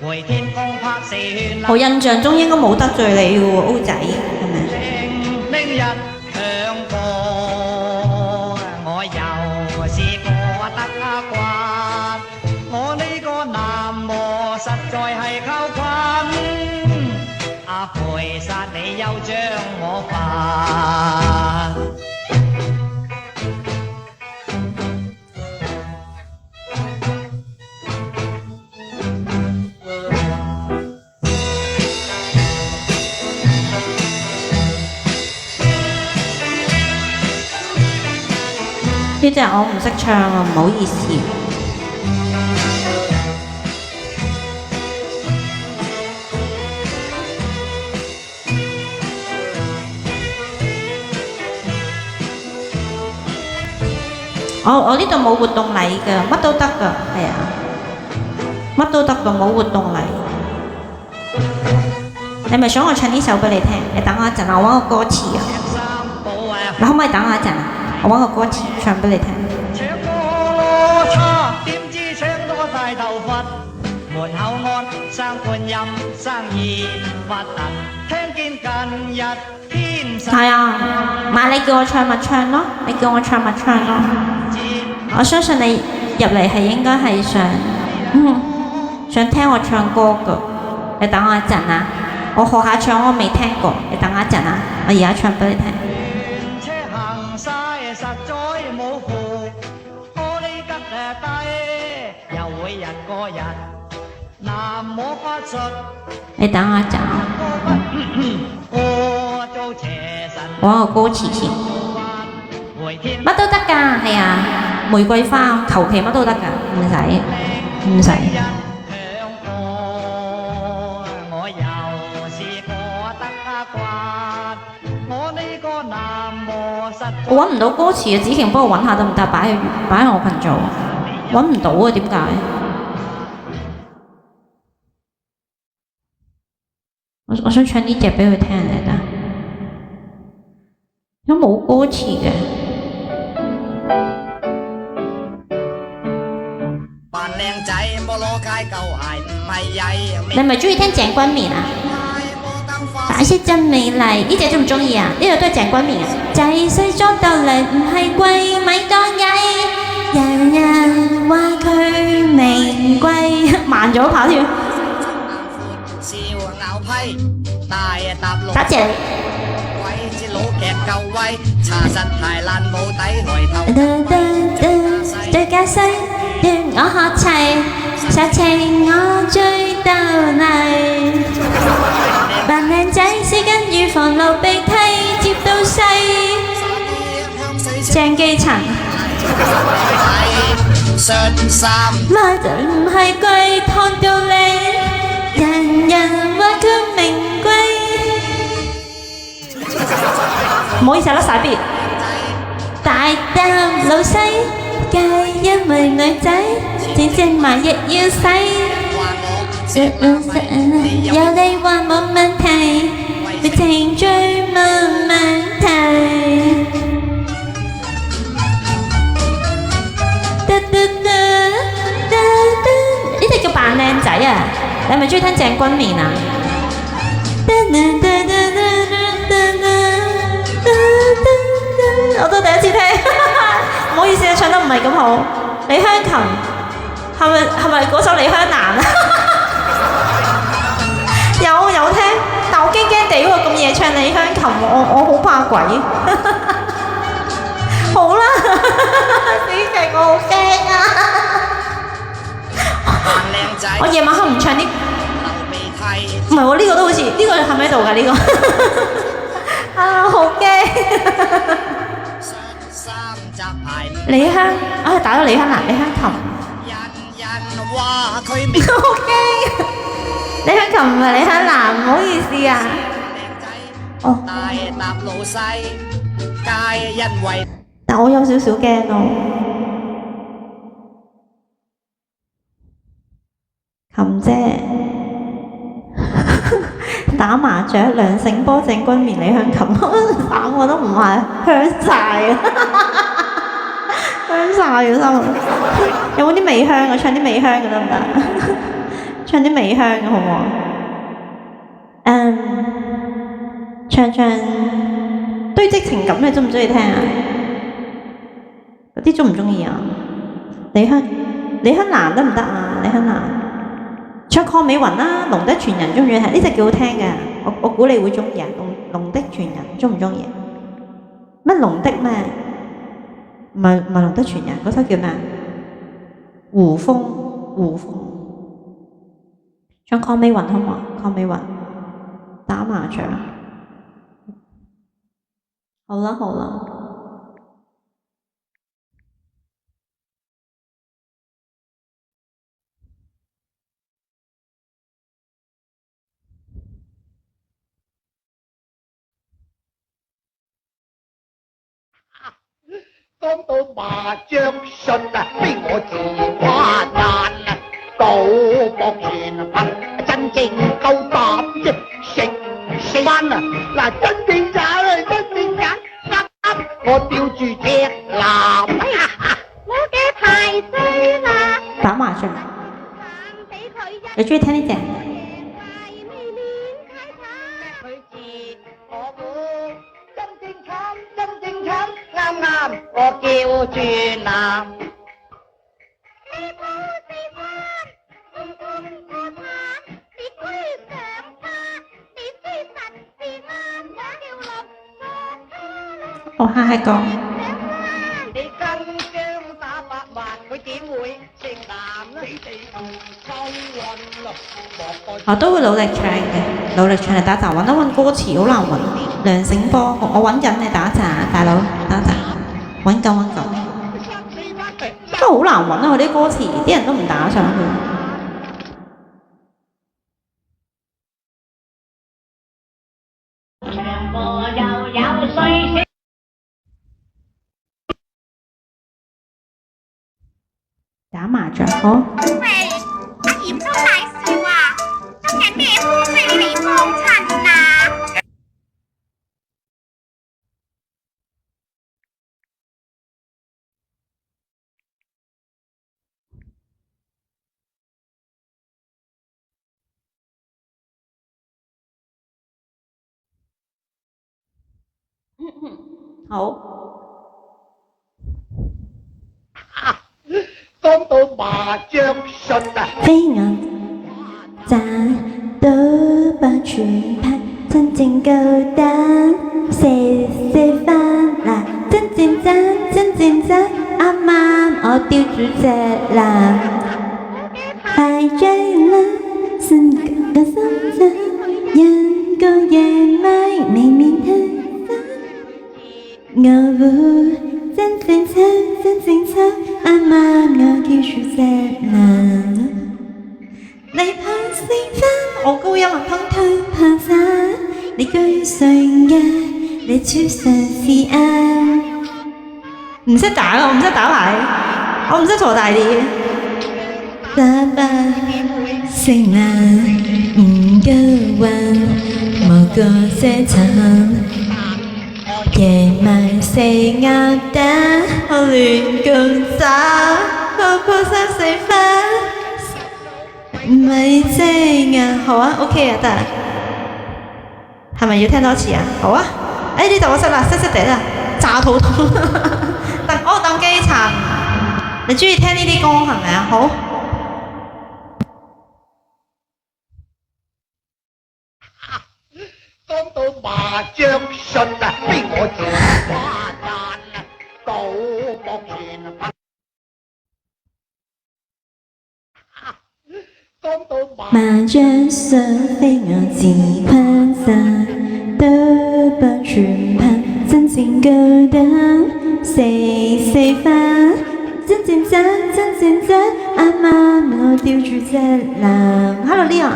S3: 回天宮拍四圈。
S1: 我印象中應該冇得罪你嘅喎，O仔係咪？
S3: 拎日響過，我又試過得慣。我呢個男模實在係靠棍，阿培殺你又將我罰。
S1: 呢隻我唔識唱啊，唔好意思。我呢度冇活動禮㗎，乜都得㗎，係啊，乜都得㗎，冇活動禮。你咪想我唱呢首俾你聽？你等我一陣啊，我揾個歌詞啊。你可唔可以等我一陣啊？我揾個歌詞唱俾你聽。
S3: 搶個叉，點知搶到個大頭佛，門口安生觀音生意發達，聽見近日天神。
S1: 係啊，咪你叫我唱咪唱咯，你叫我唱咪唱咯。我相信你入嚟係應該係想聽我唱歌㗎。你等我一陣啊，我學下唱我未聽過，你等我一陣啊，我而家唱俾你聽。
S3: 車行晒實在冇符，我呢吉低又會日過日，南無法術。
S1: 你等我一陣啊，
S3: 我做邪神。
S1: 我揾個歌詞先。乜都得㗎，係啊，玫瑰花求其乜都得㗎，唔使。我揾唔到歌詞嘅，子晴幫我揾下得唔得？擺喺我群組，揾唔到啊，點解？我想唱呢隻俾佢聽嚟得，有冇歌詞嘅？
S3: 扮靚仔摩羅街舊鞋唔係曳。
S1: 你係咪中意聽鄭君綿啊？大色真美麗，呢隻中唔中意啊？呢度都係鄭君綿啊。仔細裝到嚟唔係貴，咪當曳，人人話佢名貴，慢咗跑添。
S3: 笑咬批，大搭路。
S1: 多謝你。
S3: 鬼知老劇夠威，查實太爛冇底來頭。
S1: 對架勢，讓我學齊，實情我最鬥麗。扮靚仔，絲巾預防流鼻涕，接到細，鄭基塵。
S3: 恤衫
S1: 買就唔係貴，燙到靚，人人話佢名貴。唔好意思啊，甩曬邊。大膽老細，皆因為女仔，正正埋亦要洗。有你話冇問題，你情最冇問題。呢隻叫扮靚仔啊！你係咪中意聽鄭君綿啊？我都第一次聽，唔好意思啊，唱得唔係咁好。李香琴係咪嗰首李香蘭啊？有我好怕鬼。好啦，死勁，我好驚啊！我夜晚黑唔唱啲，唔係喎，呢個都好似，呢個係咪喺度㗎？呢個啊，好驚！李香啊，打咗李香蘭，李香琴。好驚！李香琴唔係李香蘭，唔好意思啊。哦。但我有少少驚咯。琴姐打麻雀，梁醒波、鄭君綿、李香琴，打我都唔係香晒啊！香晒啊！心有冇啲味香啊？唱啲味香嘅得唔得？唱啲味香嘅好唔好？唱堆積情感，你中唔中意聽啊？嗰啲中唔中意啊？李香蘭得唔得啊？李香蘭唱鄺美雲啦，《龍的傳人》中唔中意聽？呢隻幾好聽嘅，我估你會中意啊！龍的傳人中唔中意？乜龍的咩？唔係龍的傳人，嗰首叫咩？胡風唱鄺美雲好嘛？鄺美雲打麻雀，好啦。
S4: 講到麻將信啊，非我自誇讚啊，賭博全憑真正夠膽啫，食翻啊！嗱，真正假啊，真正假，啱我吊住隻男，我嘅牌衰啦，
S1: 打麻將，你中意聽呢隻？
S4: 我叫住男。
S1: 我嗨嗨講。
S4: 你跟張打百萬，佢點會成男呢？你哋抽運咯，
S1: 我都會努力唱嘅，努力唱嚟打雜，揾一揾歌詞好難揾。梁醒波，我揾緊你打雜，大佬打雜，揾緊。不過好難揾啊！佢啲歌詞，啲人都唔打上去。打麻雀好。
S2: 喂，阿嚴叔大少啊，今日咩風飛你嚟幫襯啊？
S1: 好。
S4: 講到麻將信啊，
S1: 非我賺到把全拍，真正夠膽食飯啦！真正真，啱啱我吊住隻男，排醉啦，瞬間個心仔，一個夜晚未眠聽我會。真正抽，啱啱我叫住隻男，你怕四分，我高音啊，通通怕散，你居上嘅，你出上是啱，唔識打啊，我唔識打牌，我唔識坐大啲，打敗成難，唔夠運，冇個些慘。夜晚四鴨蛋，我亂咁耍，我鋪三四番，唔係正啊，好啊 ，OK 啊，得，係咪要聽多次啊？好啊，呢度我識啦，識地啦，炸肚痛，當機層，你中意聽呢啲歌係咪啊？好。
S4: 講到麻麻雀術啊，非我自誇讚，賭博全憑。講到
S2: 麻雀術非我自誇讚，賭博全憑真正高膽。食飯真正真啱啱我吊住隻男。Hello Leon，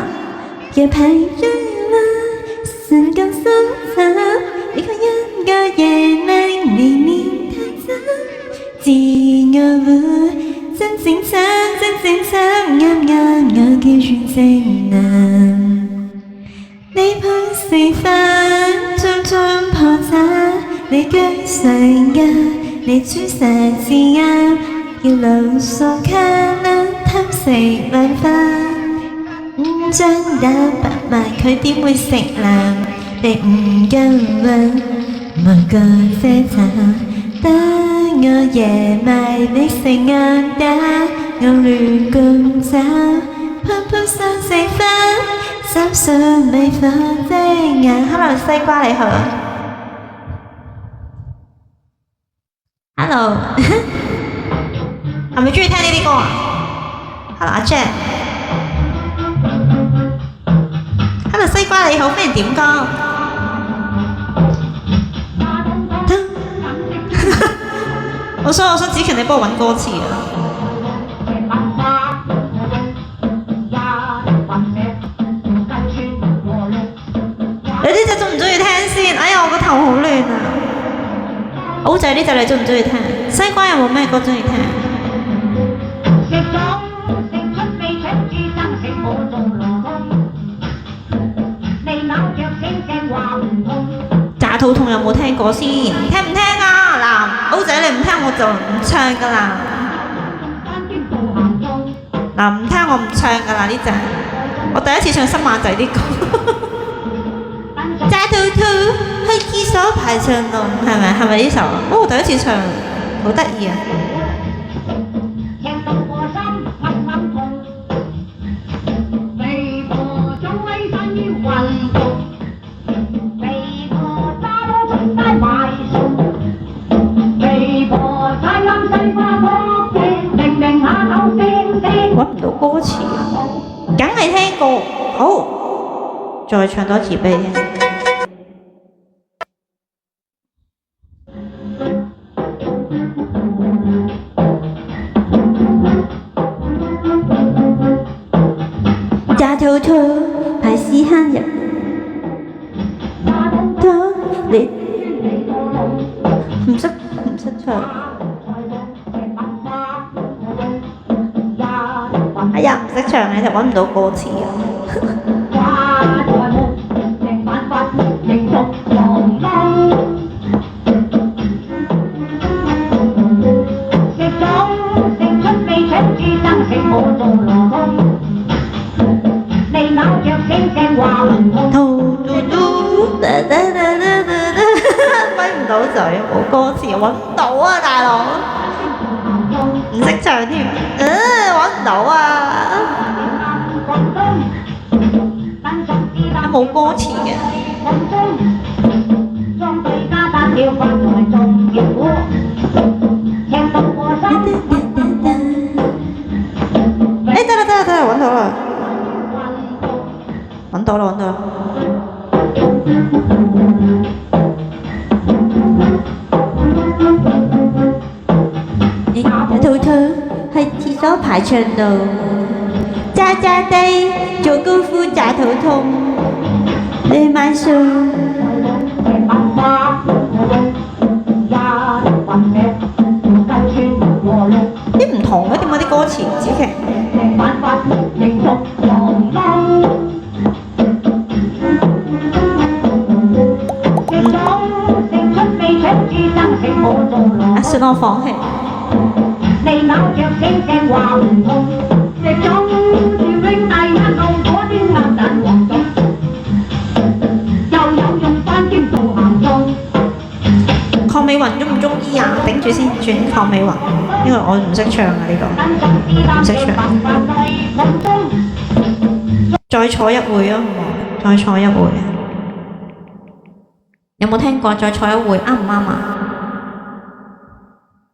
S2: 嘅排咗啦，神咁深沉，你看一個夜晚裏面太真，自我會真正啱我叫全正男。你陪食飯將破產，你腳上嘅你煮食至啱，要老數卡啦貪食兩飯。張打白埋佢點會食男？你唔夠運，冇個遮撐。當我夜埋你食硬打，我亂咁走，鋪上食飯，手上未放隻眼。Hello 西瓜你好。Hello， 係咪中意聽呢啲歌啊 ？Hello 阿 Jack。Hello 西瓜你好，歡迎點歌。我想子權你幫我揾歌詞啊。你呢隻中唔中意聽先？哎呀，我個頭好亂啊！好仔呢隻你中唔中意聽？西瓜有冇咩歌中意聽？炸肚痛有冇聽過先？聽唔聽啊？嗱，歐仔你唔聽我就唔唱㗎啦。嗱，唔聽我唔唱㗎啦呢隻。我第一次唱新馬仔啲歌。炸肚痛去廁所排長龍，係咪呢首？哦，我第一次唱，好得意啊！揾唔到歌詞啊！梗係聽過，好，再唱多次俾你聽。炸肚痛排屎坑入，你唔識唱。哎呀，唔識唱你就揾唔到歌詞啊！揮唔到嘴，冇歌詞，揾唔到啊，大佬！唔識唱添，揾唔到啊！冇歌詞嘅。得啦，揾到啦！揾到啦！肚痛去廁所排長龍，渣渣地做功夫炸肚痛，你買餸。啲唔同嘅點解啲歌詞子琪？算我放棄。鄺美雲中唔中意啊？頂住先，轉鄺美雲，因為我唔識唱啊呢個，唔識唱。再坐一會啊，好唔好？再坐一會。
S1: 有冇聽過再錯一會啱唔啱啊？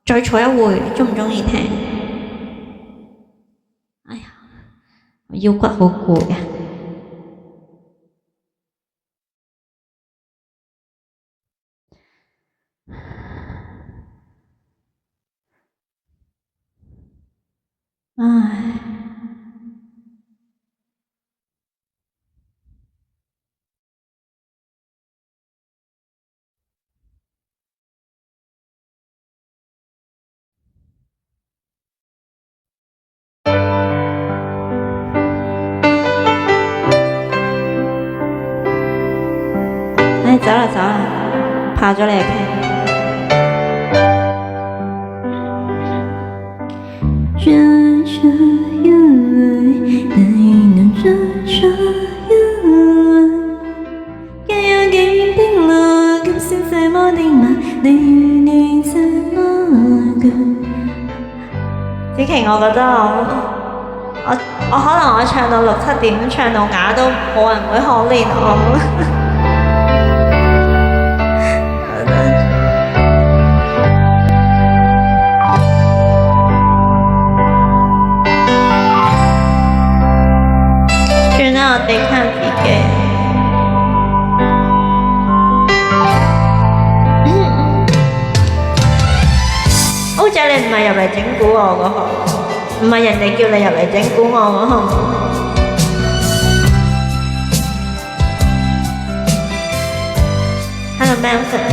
S1: 再錯一會鍾唔鍾意聽？哎呀，腰骨好攰啊！唉。唉，走啦走啦，怕咗你啊！
S2: 抓着眼淚，但願能抓住眼淚。既有幾遠的路，今宵這麼的晚，你與你這麼近。
S1: 子琪，我覺得我可能我唱到6、7點，唱到啞都冇人會可憐我。算啦，我哋看自己。歐仔，你唔係入嚟整蠱我嗰個，唔係人哋叫你入嚟整蠱我嗰個。Hello Melvin。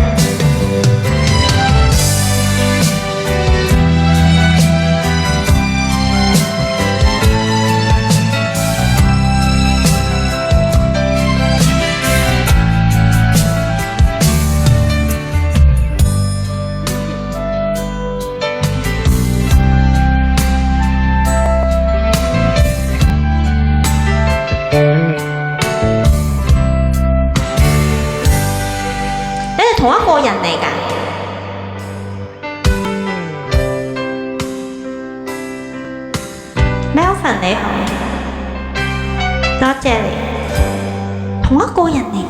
S1: 同一個人嚟㗎，Melvin 你好，多謝你，同一個人嚟㗎。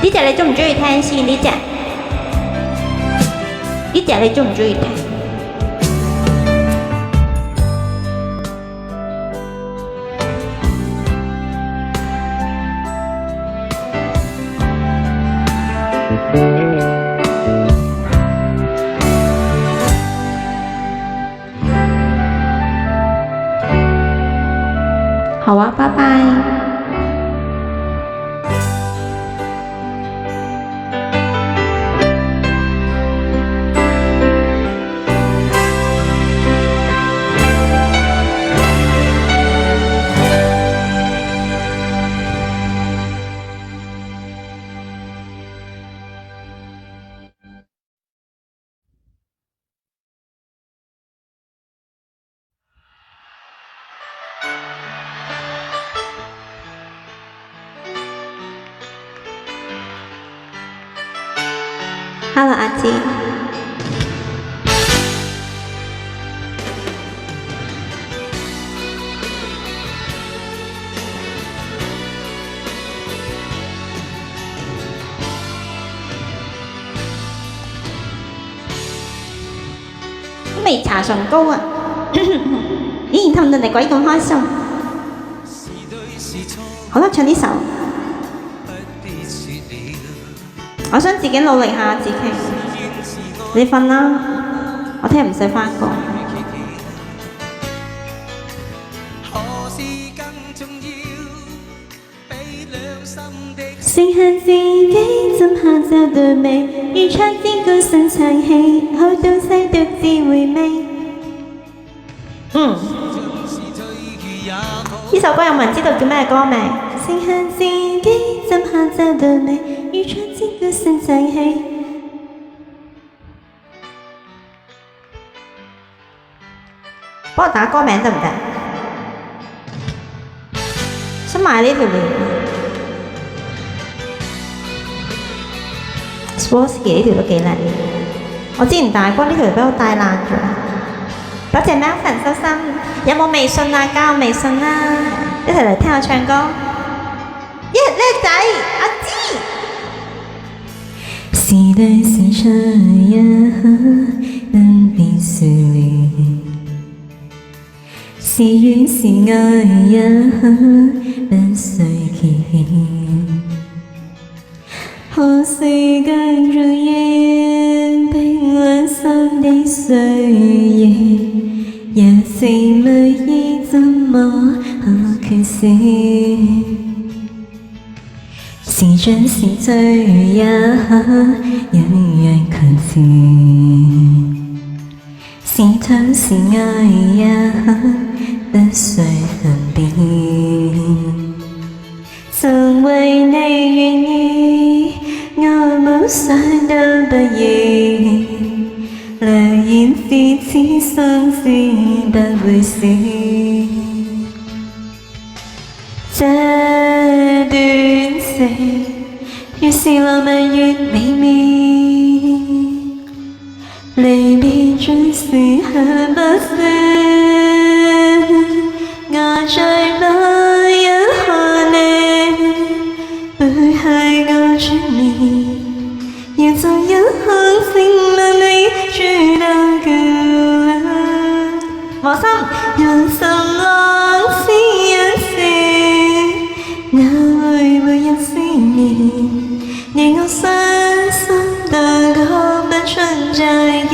S1: 呢隻你鍾唔鍾意聽先？呢隻你鍾唔鍾意聽？好啊，拜拜。Hello 阿芝，未搽唇膏啊！依然氹到你鬼咁開心。好啦，唱呢首。我想自己努力下，子琪，你瞓啦，我聽日唔使返工。
S2: 剩下自己浸下就對味，如唱支歌上場戲，好東西獨自回味。
S1: 呢首歌有冇人知道叫咩歌名？
S2: 剩下自己，怎下找到美？如唱千古聲正氣。
S1: 幫我打歌名得唔得？想買呢條鏈 ，Swarovski 呢條都幾靚。我之前戴過呢條俾我戴爛咗。多謝 Melvin 收心。有冇微信啊？加我微信啦，一齊嚟聽我唱歌。叻仔，阿知。
S2: 時代是這樣不必說了，是怨是愛也不需揭。可惜隔如煙冰冷心的歲月，柔情蜜意怎麼可缺少？是進是退也可樣樣強調，是痛是愛也可不需分辨。曾為你願意，我夢想都不要，流言是此生是不會少。這段情越是浪漫越美妙，離別最是很不捨。我再不忍看你背後我轉面，要做一行情萬里知道夠了。
S1: 和心，
S2: 讓心浪是一時，哪會沒有思念？你我傷心到講不出再見。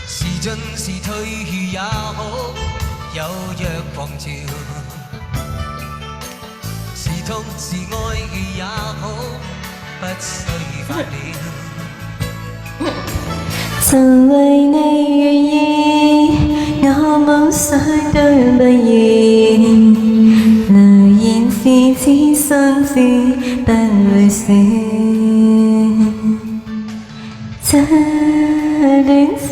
S5: 是進是退也好，有若狂潮；是痛是愛也好，不需煩惱。
S2: 曾為你願意，我夢想都不要，流言是此生是不會少。這段情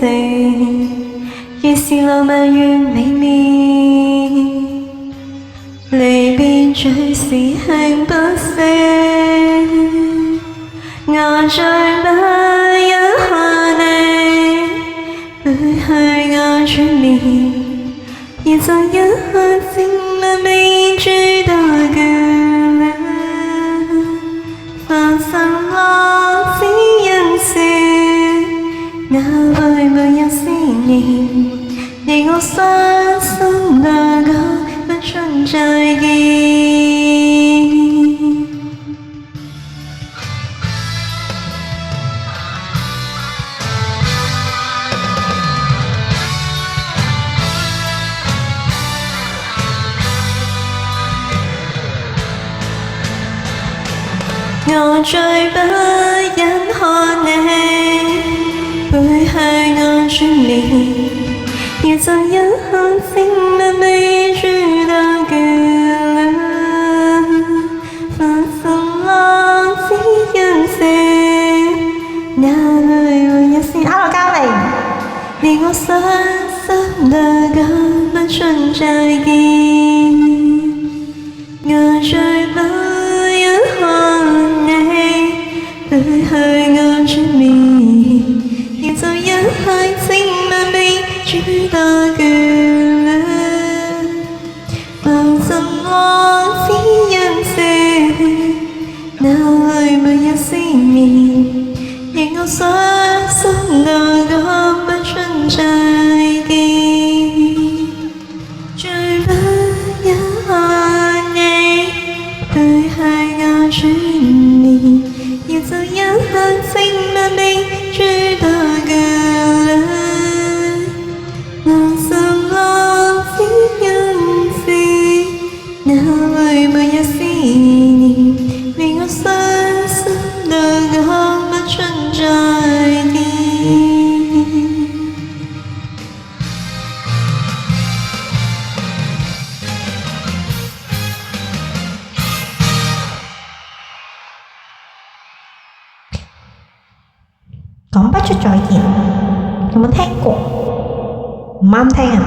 S2: 越是浪漫越美妙，離別最是幸不捨。我再不忍看你背後我轉面，要做一刻情萬美知道夠了。放心浪子人事，哪會沒有思念？你我傷心到講不出再見。我再不忍看你背後我轉面，要做一行情萬美知道夠了。放心浪子人世，哪裏會有時
S1: Hello，嘉玲，
S2: 令我傷心到講不出再見。我再不忍看你背後我轉面，要做一刻情萬美知道夠了。放心浪子人世，哪裏沒有思念？令我傷心到講不出再見。再不忍看你背後我轉面，要做一刻情萬美知道夠了。放心浪子人
S1: 出再見，有冇聽過？唔啱聽係咪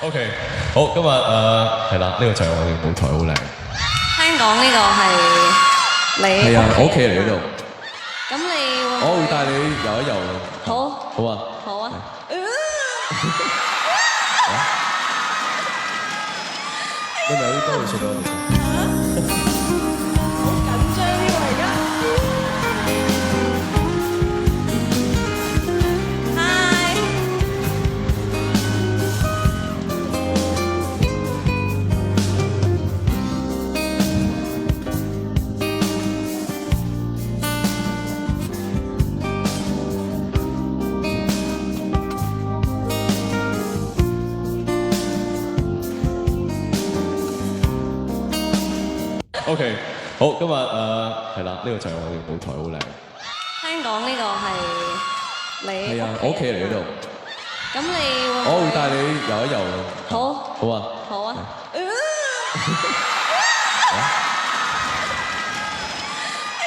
S1: ？OK，
S6: 好，今日係啦，呢個就係我嘅舞台，好靚。
S2: 聽講呢個係你
S6: 係啊，我屋企嚟呢度。
S2: 咁你
S6: 我會帶你遊一遊。
S2: 好。
S6: 好啊。
S2: 好啊。
S6: 你咪有啲歌會唱到我哋先。
S2: 好緊張呢個而家。
S6: OK， 好，今日係啦，呢個就係我嘅舞台，好靚。
S2: 聽講呢個係你
S6: 係啊，我屋企嚟呢度。
S2: 咁你
S6: 我會帶你遊一遊。
S2: 好。
S6: 好啊。
S2: 好啊。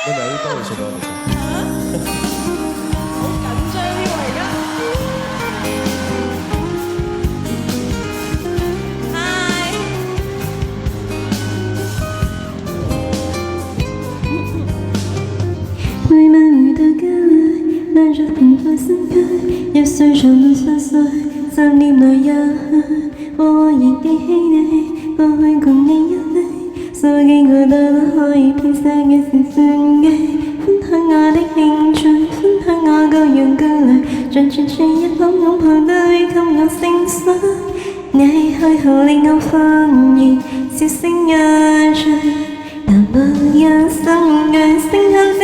S6: 你咪有啲歌會唱到我哋先。
S2: 好緊張呢個而家。每晚遇到嘅愛，帶着澎湃心態，一歲長到7歲，3年內也我仍記起你，過去共你一起，所經過大都可以編寫嘅是算記，分享我的興趣，分享我各樣顧慮，像串串一攏擁抱都會給我聲水，你開口令我歡愉，笑聲一醉。但不一生愛，剩下自己，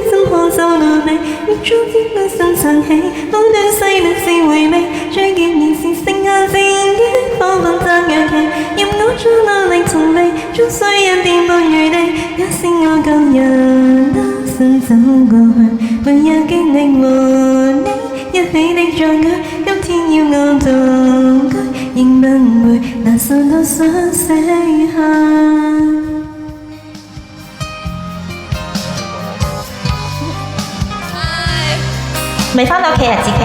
S2: 怎可走到尾？越早知內心藏起，好短細歷是回味，最結然是剩下自己，彷彿爭若期，任我再努力從未，終須一點半餘地，假使我今日單身走過去，沒有經歷和你一起的壯舉，今天要我獨居，仍不會難受到想死下。
S1: 未返到屋企啊，子琪。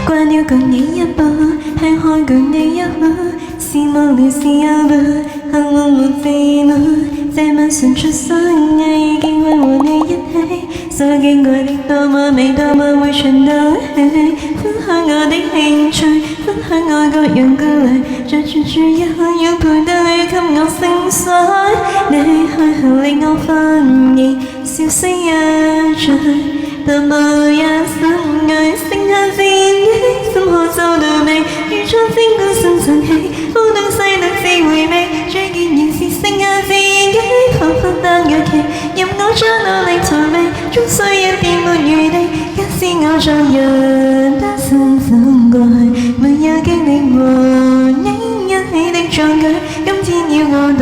S2: 慣了共你一步，向開共你一步，是無聊是有步，幸運和自滿，這晚純出生意，已經會和你一起，所經過的多麼美，多麼會傳到起，分享我的興趣，分享我各樣顧慮，在處處一刻擁抱都會給我聲水，你開口令我歡喜，笑聲一醉，但無一生愛，剩下自己，怎可走到尾？如初經過心藏起，好東西獨自回味，最結然是剩下自己，彷彿單若期，任我將努力逃避，終須一點沒餘地。假使我昨日單身走過去，沒有經歷和你一起的壯舉，今天要我獨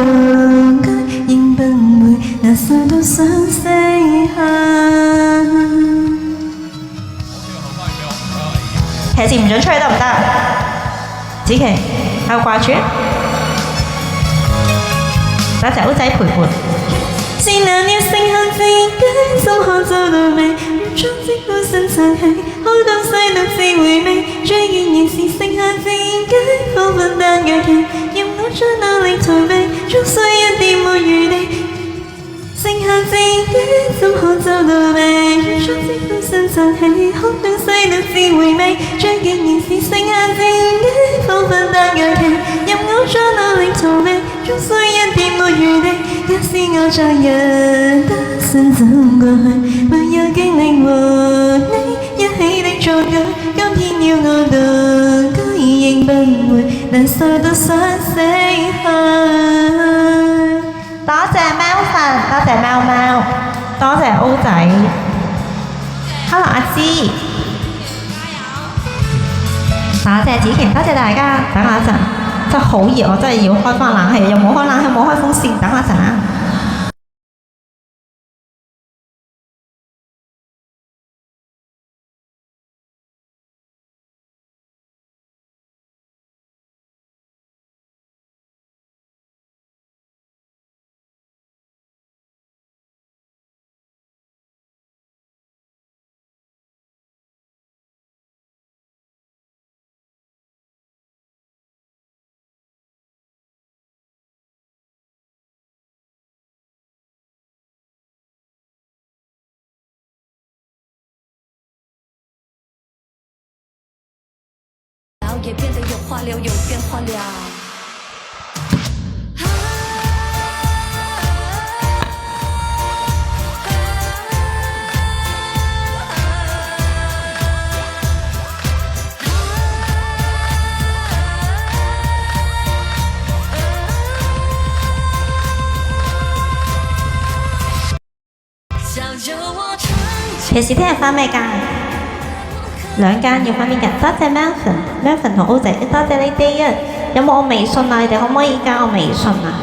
S2: 居，仍不會難受到想死下。
S1: 騎士唔准出去得唔得？子琪喺度掛住，打隻好仔陪伴。
S2: 是難了剩下自己，怎可走到尾？如初即好想藏起，好東西獨自回味，最結然是剩下自己，彷彿單若期，任我將努力逃避，終須一點沒餘地。剩下自己怎可找到味？如初知分身集氣，哭到細到至回味。最竟然是剩下自己，彷彿打遊戲，任我將努力逃避，終須一點沒餘地。假使我昨日單身走過去，沒有經歷和你一起的錯覺，今天要我獨居仍不會難受到想死去。
S1: 多謝貓神，多謝貓貓，多謝 O 仔。Hello 阿芝，多謝子晴，多謝大家。等我一陣，真係好熱，我真係要開翻冷氣，又冇開冷氣，冇開風扇，等我一陣啊！
S7: 也变得有话聊，有变化了。
S1: 其實聽日翻咩間？2間要翻邊間？多謝 Melvin 同 O 仔，多謝你哋啊！有冇我微信啊？你哋可唔可以加我微信啊？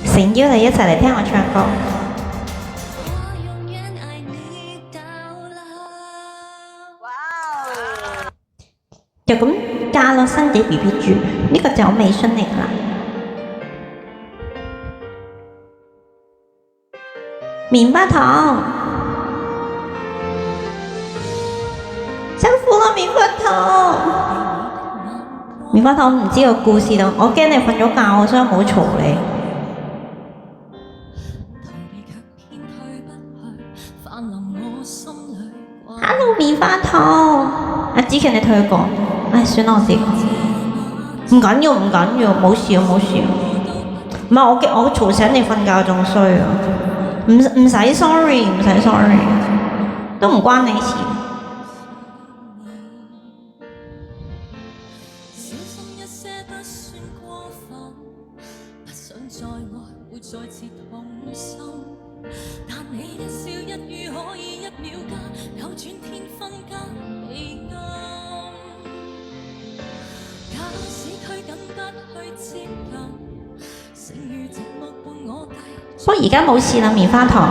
S1: 誠邀你一齊嚟聽我唱歌。就咁加咯，新地 BB 豬，呢個就我微信嚟啦。棉花糖，辛苦啦棉花糖。棉花糖唔知個故事咯，我驚你瞓咗覺，所以冇嘈你。Hello 棉花糖，阿子強你同佢講，唉算啦我自己講，唔緊要唔緊要，冇事冇事。唔係我驚我嘈醒你瞓覺仲衰啊！唔使 sorry， 唔使 sorry， 都唔關你事。不過而家冇事啦，棉花糖。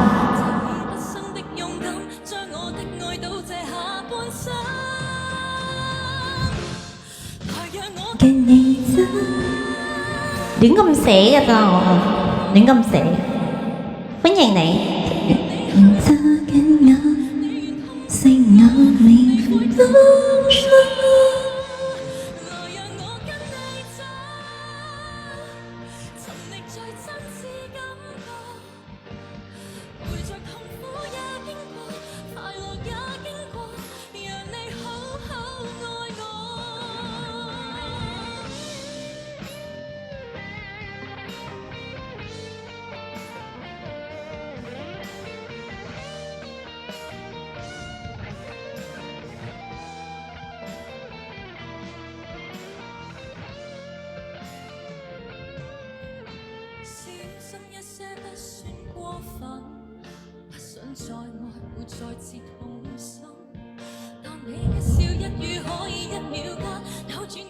S1: 亂咁寫㗎咋我，亂咁寫。歡迎你。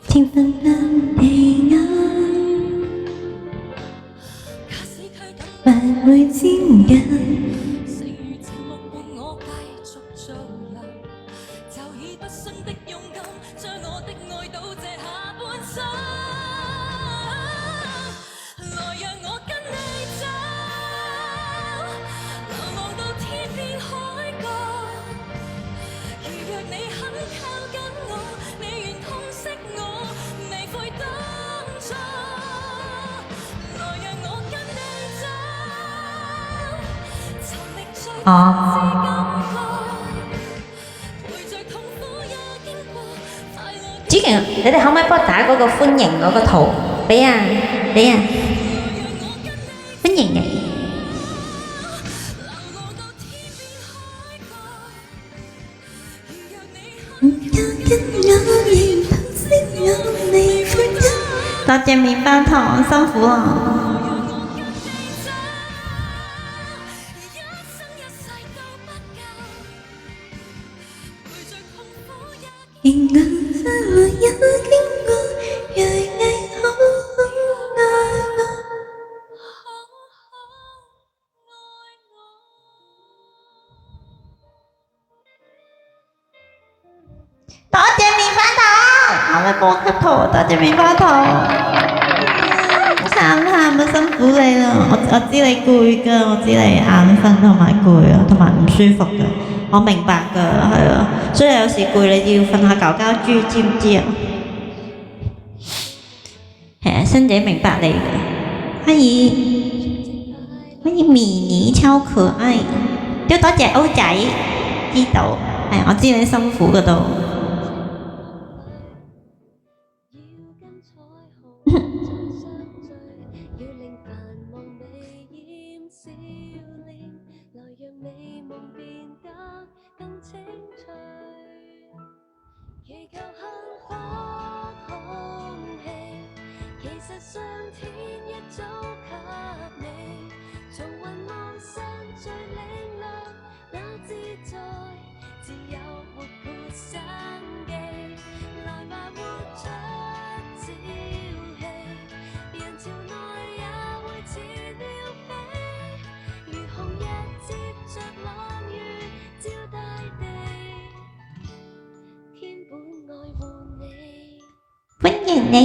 S1: 天分不地啱，不會尖緊。哦，子晴，你哋可唔可以幫我打嗰個歡迎嗰個圖？俾啊，俾啊，歡迎你。多謝麵包糖，辛苦啦。多謝棉花糖，我咪幫佢拖，多謝棉花糖。喊啊，辛苦你啦，我知你攰㗎，我知你眼瞓同埋攰啊，同埋唔舒服㗎，我明白㗎，係啊，所以有時攰你要瞓下覺覺豬，知唔知啊？係啊，新姐明白你嘅，歡迎迷你超可愛，都多謝歐仔，知道，係我知你辛苦㗎都。歡迎你。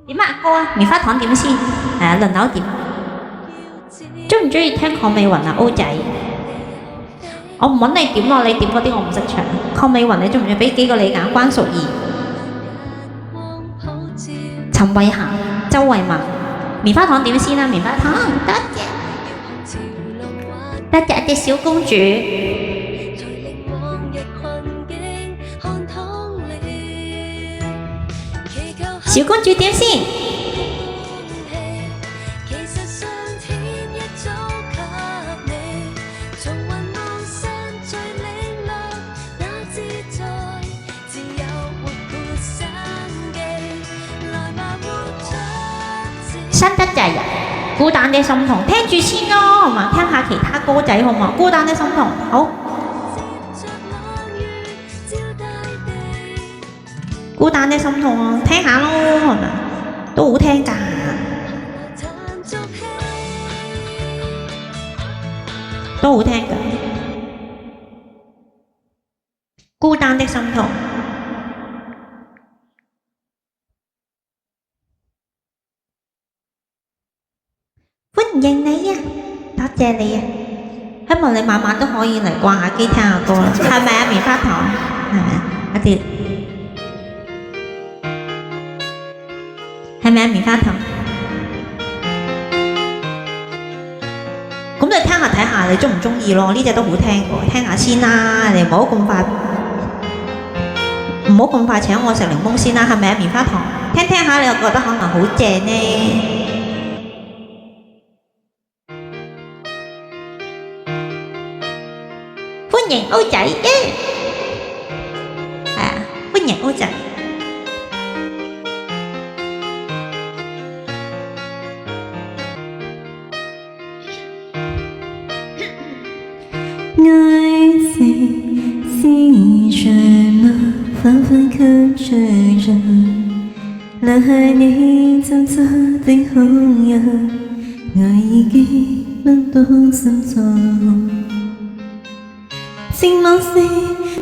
S1: 點啊哥啊，棉花糖點先？輪流點。中唔中意聽鄺美雲啊，O仔？我唔揾你點咯，你點嗰啲我唔識唱。鄺美雲你中唔中意？俾幾個你揀？關淑怡、陳慧嫻、周慧敏。棉花糖點先啦？棉花糖，多謝。多謝隻小公主。小公主點先？新得滯啊！孤單的心痛，聽住先咯，好嘛？聽下其他歌仔好嘛？孤單的心痛，好。孤單的心痛啊，聽下咯，係咪？都好聽㗎，都好聽㗎。孤單的心痛。歡迎你啊！多謝你啊！希望你晚晚都可以嚟掛下機聽下歌啦，係咪啊？棉花糖係咪啊？我哋係咪啊？棉花糖，咁你聽下睇下，你中唔中意咯？呢隻都好聽喎，聽下先啦，你唔好咁快請我食檸檬先啦，係咪啊？棉花糖，聽聽下你又覺得可能好正呢。歡迎歐仔耶！係啊，歡迎歐仔。
S2: 愛情是什麼？反反刻着人，男孩你曾曾的紅人，我已經不懂怎做。情夢是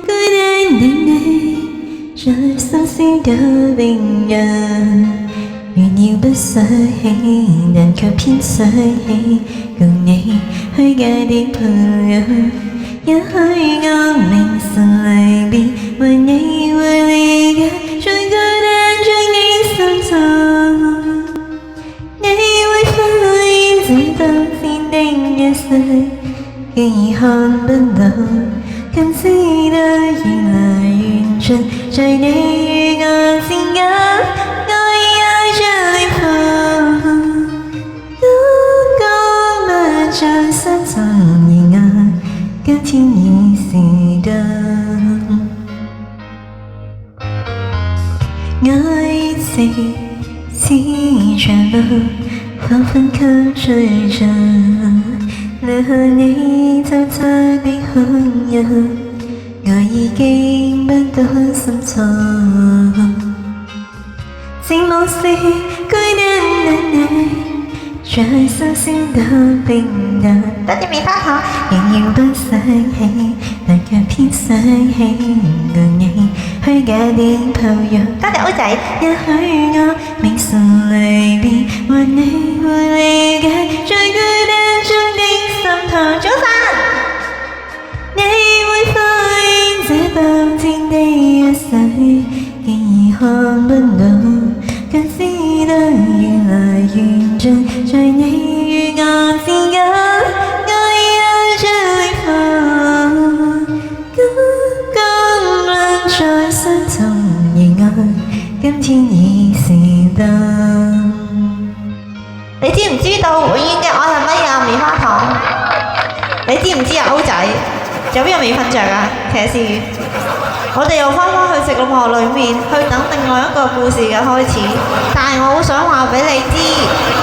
S2: 孤單的你，像相思的戀人，原要不捨棄，但卻偏捨棄，共你虛假的朋友。也許我明晨離別，為你會理解，最孤單將你深藏。你會發現這當天的一世，竟已看不到，更知得越來越近，在你與我之間，我已有着裂縫，都講不再相信而愛，今天已是燈。愛情似長路，黃昏給追着，留下你偷偷的哭泣，我已經不到深藏。寂寞是孤單的你，在深宵到冰淡。多謝棉花糖，仍然不想起，但卻偏想起共你虛假的抱擁。多謝歐仔，也許我明晨離別，為你會理解，最孤單中的心痛。早晨，你會發現這當天的一世，竟已看不到，更知得越來越近，在你與我之間，我已有着裂縫，剛剛不再相同而愛，今天已是燈。你知唔知道永遠嘅愛係乜嘢？棉花糖，你知唔知啊？歐仔，有邊個未瞓着啊？騎士，我哋又翻返去食個幕裏面，去等另外一個故事嘅開始。但係我好想話俾你知，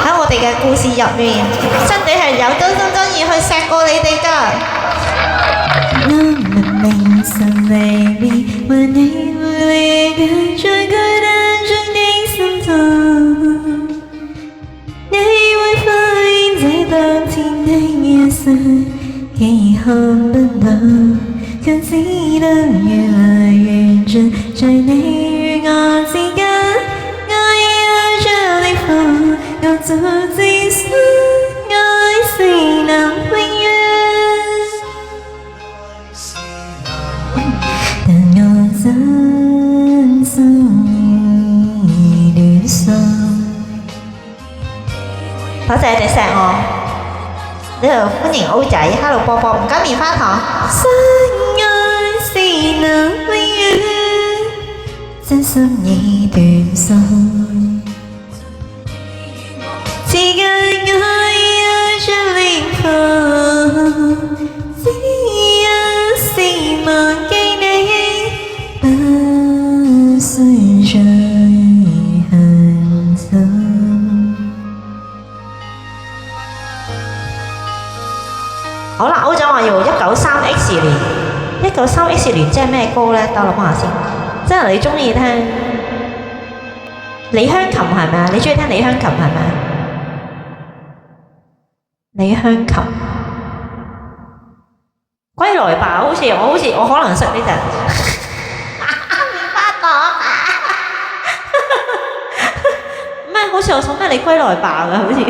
S2: 喺我哋嘅故事入面，真地係有真心真意去錫過你哋㗎。我們明晨離別，為你會理解，在孤單中的心痛。你會發現這當天的一世，竟已看不到，更知得越來越近，在你與我之間，我已有着裂縫，我早知相愛是能永遠，但我真心已斷送。多謝你哋錫我。呢度歡迎歐仔 ，Hello 波波，唔該棉花糖。相愛是能永遠，真心已斷送。時間我已有着裂縫，只因是忘記你，不需再行走。好啦，歐仔話要193X 年，193X 年即係咩歌呢？等我諗下先。即係你中意聽李香琴係咪啊？你中意聽李香琴係咪啊？李香琴，歸來吧，我可能識呢隻。棉花糖咩？好似我送咩你歸來吧㗎，好似。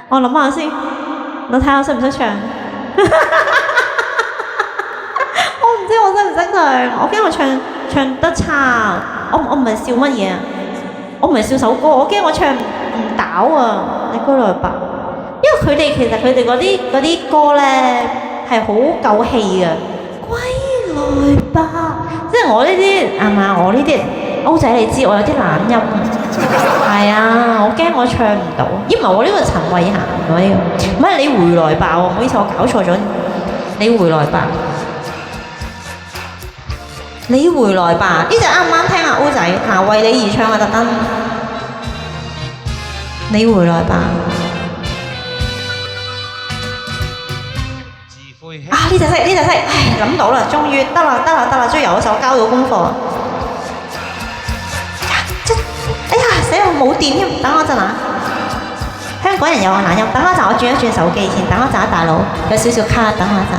S2: 我諗下先，我睇下我識唔識唱。我唔知我識唔識唱，我驚我唱得差。我唔係笑乜嘢啊？我唔係笑首歌，我驚我唱唔到啊！你歸來吧，因為其實佢哋嗰啲歌咧係好夠氣嘅。歸來吧，即係我呢啲係嘛？我呢啲歐仔你知，我有啲懶音。係啊，我驚我唱唔到，因為我呢個陳慧嫻嗰啲，唔係你回來吧喎，唔好意思，我搞錯咗，你回來吧，你回來吧，呢隻啱唔啱聽啊？歐仔，嗱為你而唱啊，特登，你回來吧，啊呢隻識，唉諗到啦，終於得啦，終於有一首交到功課。哎呀，死我冇電添，等我陣啊！香港人有個懶音，等我陣，我轉一轉手機先，等我陣啊，大佬，有少少卡，等我一陣。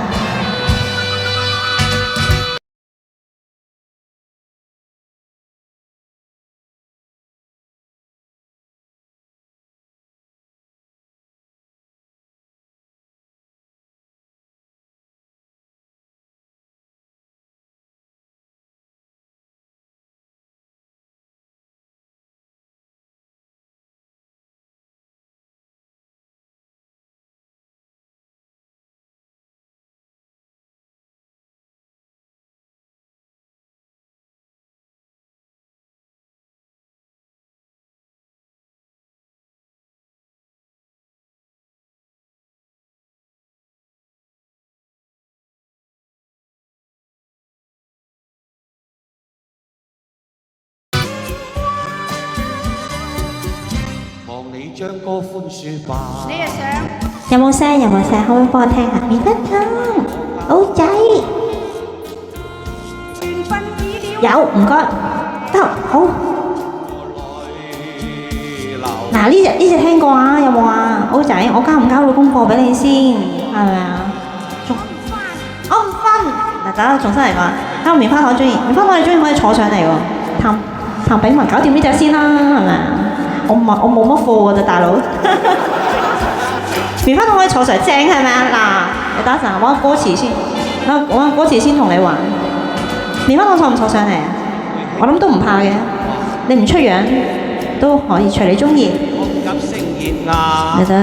S5: 將歌寬恕吧。
S1: 有冇聲？有冇聲？可唔可以幫我聽下？棉花糖，好仔。有，唔該。得，好。嗱，呢隻聽過啊？有冇啊？好仔，我交唔交到功課俾你先？係咪啊？我唔分。嗱，等我重新嚟過。睇下棉花糖中意，棉花糖你中意可以坐上嚟喎。譚炳文搞掂呢隻先啦，係咪啊？我冇乜貨㗎咋，大佬。棉花糖可以坐上嚟正係咪啊？嗱，你等一陣，我揾歌詞先，我揾歌詞先同你玩。棉花糖坐唔坐上嚟啊？我諗都唔怕嘅，你唔出樣都可以，隨你中意。你等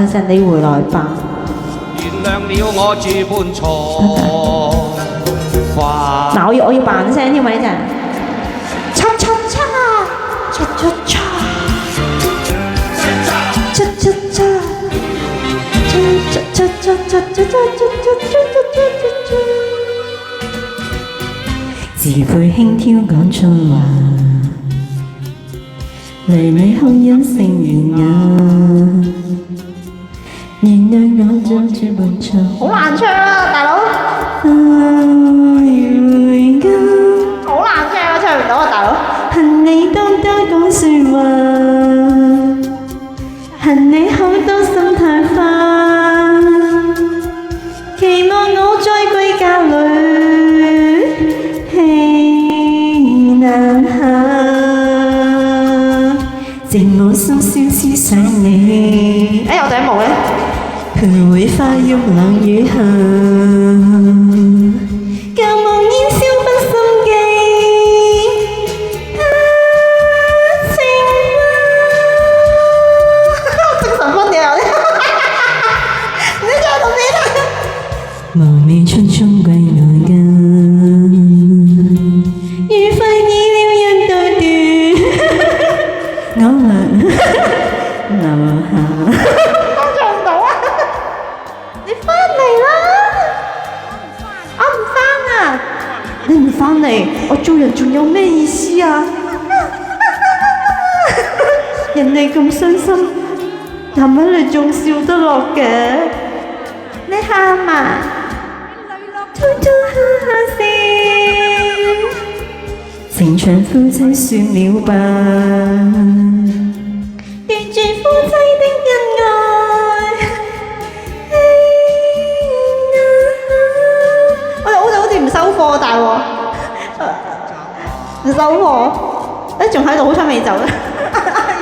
S1: 一陣，你回來吧。
S5: 原諒了我這般錯犯。
S1: 嗱，我要扮聲添喎呢陣。恰恰恰，恰恰恰，恰恰恰，恰恰恰恰恰恰恰。自配輕佻講錯話，淚你哭因性緣啊，原諒我做這般錯。好難唱啊，大佬！好難唱啊，唱唔到啊，大佬！恨你多多講説話，恨你好多心太花，期望我再歸家裏氣難下，靜我心消思想你。哎，我頂帽咧，徘徊花慵冷雨下，舊夢煙消不心記。無味匆匆歸我家，愉快已了一大段，我留下。我做唔到啊！你翻嚟啦！我唔翻啊！你唔翻嚟，我做人仲有咩意思啊？人哋咁傷心，男人你仲笑得落嘅？你喊啊！偷偷哈哈笑，情長夫妻算了吧，斷絕夫妻的恩愛。我好似唔收貨，大鑊，唔收貨，仲喺度，好彩未走啦，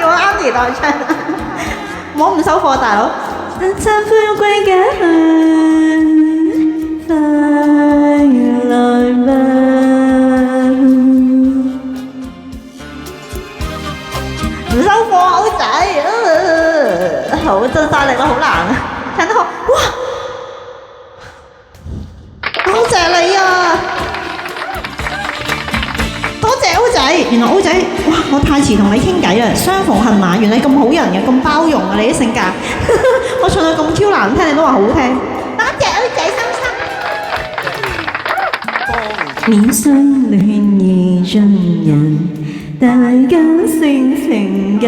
S1: 要我Andy代唱，我唔收貨，大佬。趁富貴家快來吧！唔收貨啊，好仔，好真晒力啦，好難啊，唱得好，哇！多謝你啊，多謝歐仔，原來歐仔，哇！我太遲同你傾偈啊，相逢恨晚，原來你咁好人嘅，咁包容啊，你啲性格，我唱到咁 Q 難聽，你都話好聽，多謝歐仔心心。免相戀意中人，大家性情近。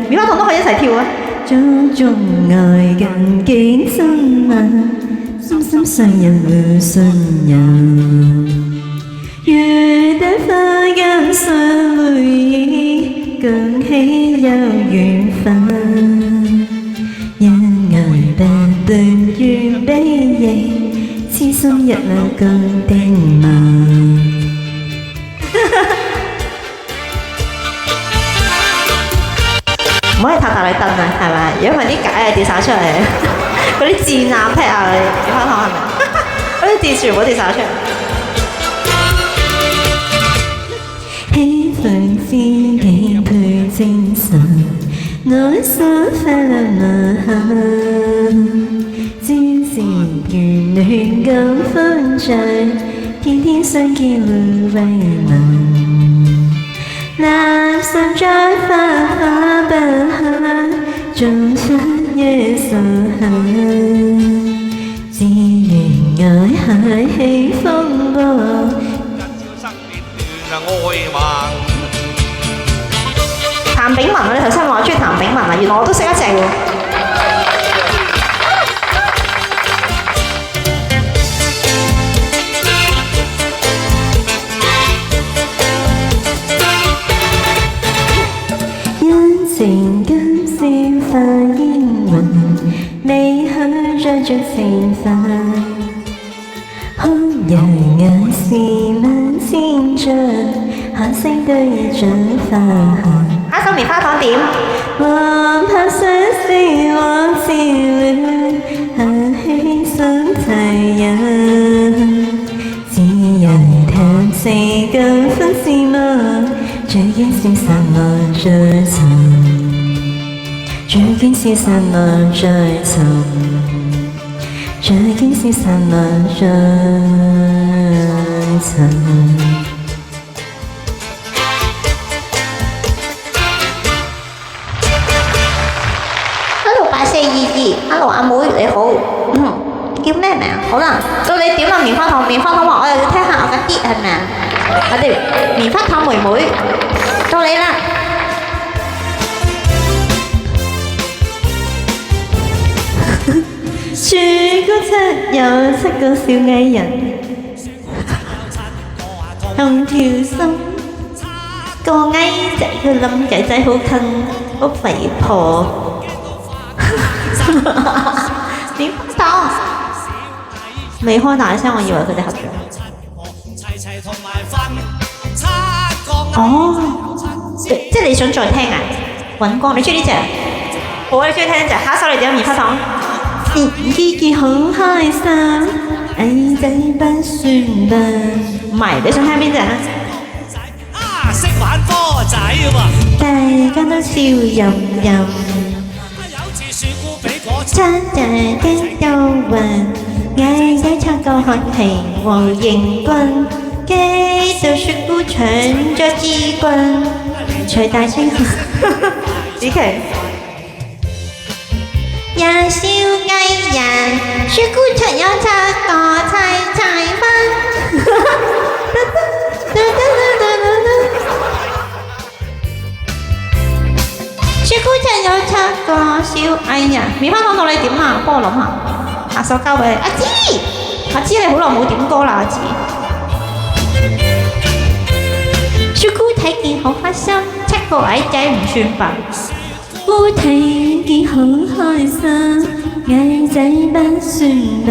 S1: 棉花糖都可以一齊跳啊！種種愛近幾親啊，心心相印互信任。如得花間相會意，更喜有緣分。因愛不斷於悲喜，痴心一縷共定盟。唔可以太大力蹬啊，係咪？如果唔係啲解跌晒出嚟，嗰啲字啊、劈啊，棉花糖係咪？嗰啲字全部跌晒出嚟。喜歡知己配精神，內心快樂無限。只是緣戀咁歡聚，天天相見互慰問。男神再花花不下，終出夜數下。只願愛海起風波，譚炳文啊！你頭先話我中意譚炳文啊，原來我都識一隻喎。
S2: 追逐成分，好讓眼視萬千着，寒星都已盡化。
S1: 下首棉花糖點？
S2: 我怕相思往事亂，很輕鬆殘忍。只有談四個分是嗎？最驚消失我再尋，最驚消失我再尋，最驚消失我再尋。
S1: Hello 阿妹你好，叫咩名？好啦，到你點啦棉花糖。棉花糖話我又要聽下我嘅啲係咪啊？我哋棉花糖妹妹到你啦。
S2: 全個七有7個小藝人，同條心個矮仔佢冧仔仔好近，好肥婆。
S1: 棉花糖未開大聲，我以為佢哋合唱。哦，即係你想再聽啊？尹光，你中意呢隻？好啊，你中意聽呢隻。下一首你點？棉花糖。
S2: 結結好開心，矮仔不算笨。
S1: 唔係，你想聽邊隻啊？
S5: 識玩波仔喎，
S2: 大家都笑吟吟。真正的憂鬱，矮仔唱歌看戲和迎軍，基到雪姑搶咗支棍，隨大聲喊。
S1: 子琪。
S2: 也笑藝人，雪姑搶有7個齊齊分。雪姑搶有7個小藝人。
S1: 棉花糖到你點啊？幫我諗下，下首交俾你。阿芝，阿芝你好耐冇點歌啦，阿芝。
S2: 雪姑睇見好開心，7個矮仔唔算笨。姑睇見好開心，矮仔不算笨。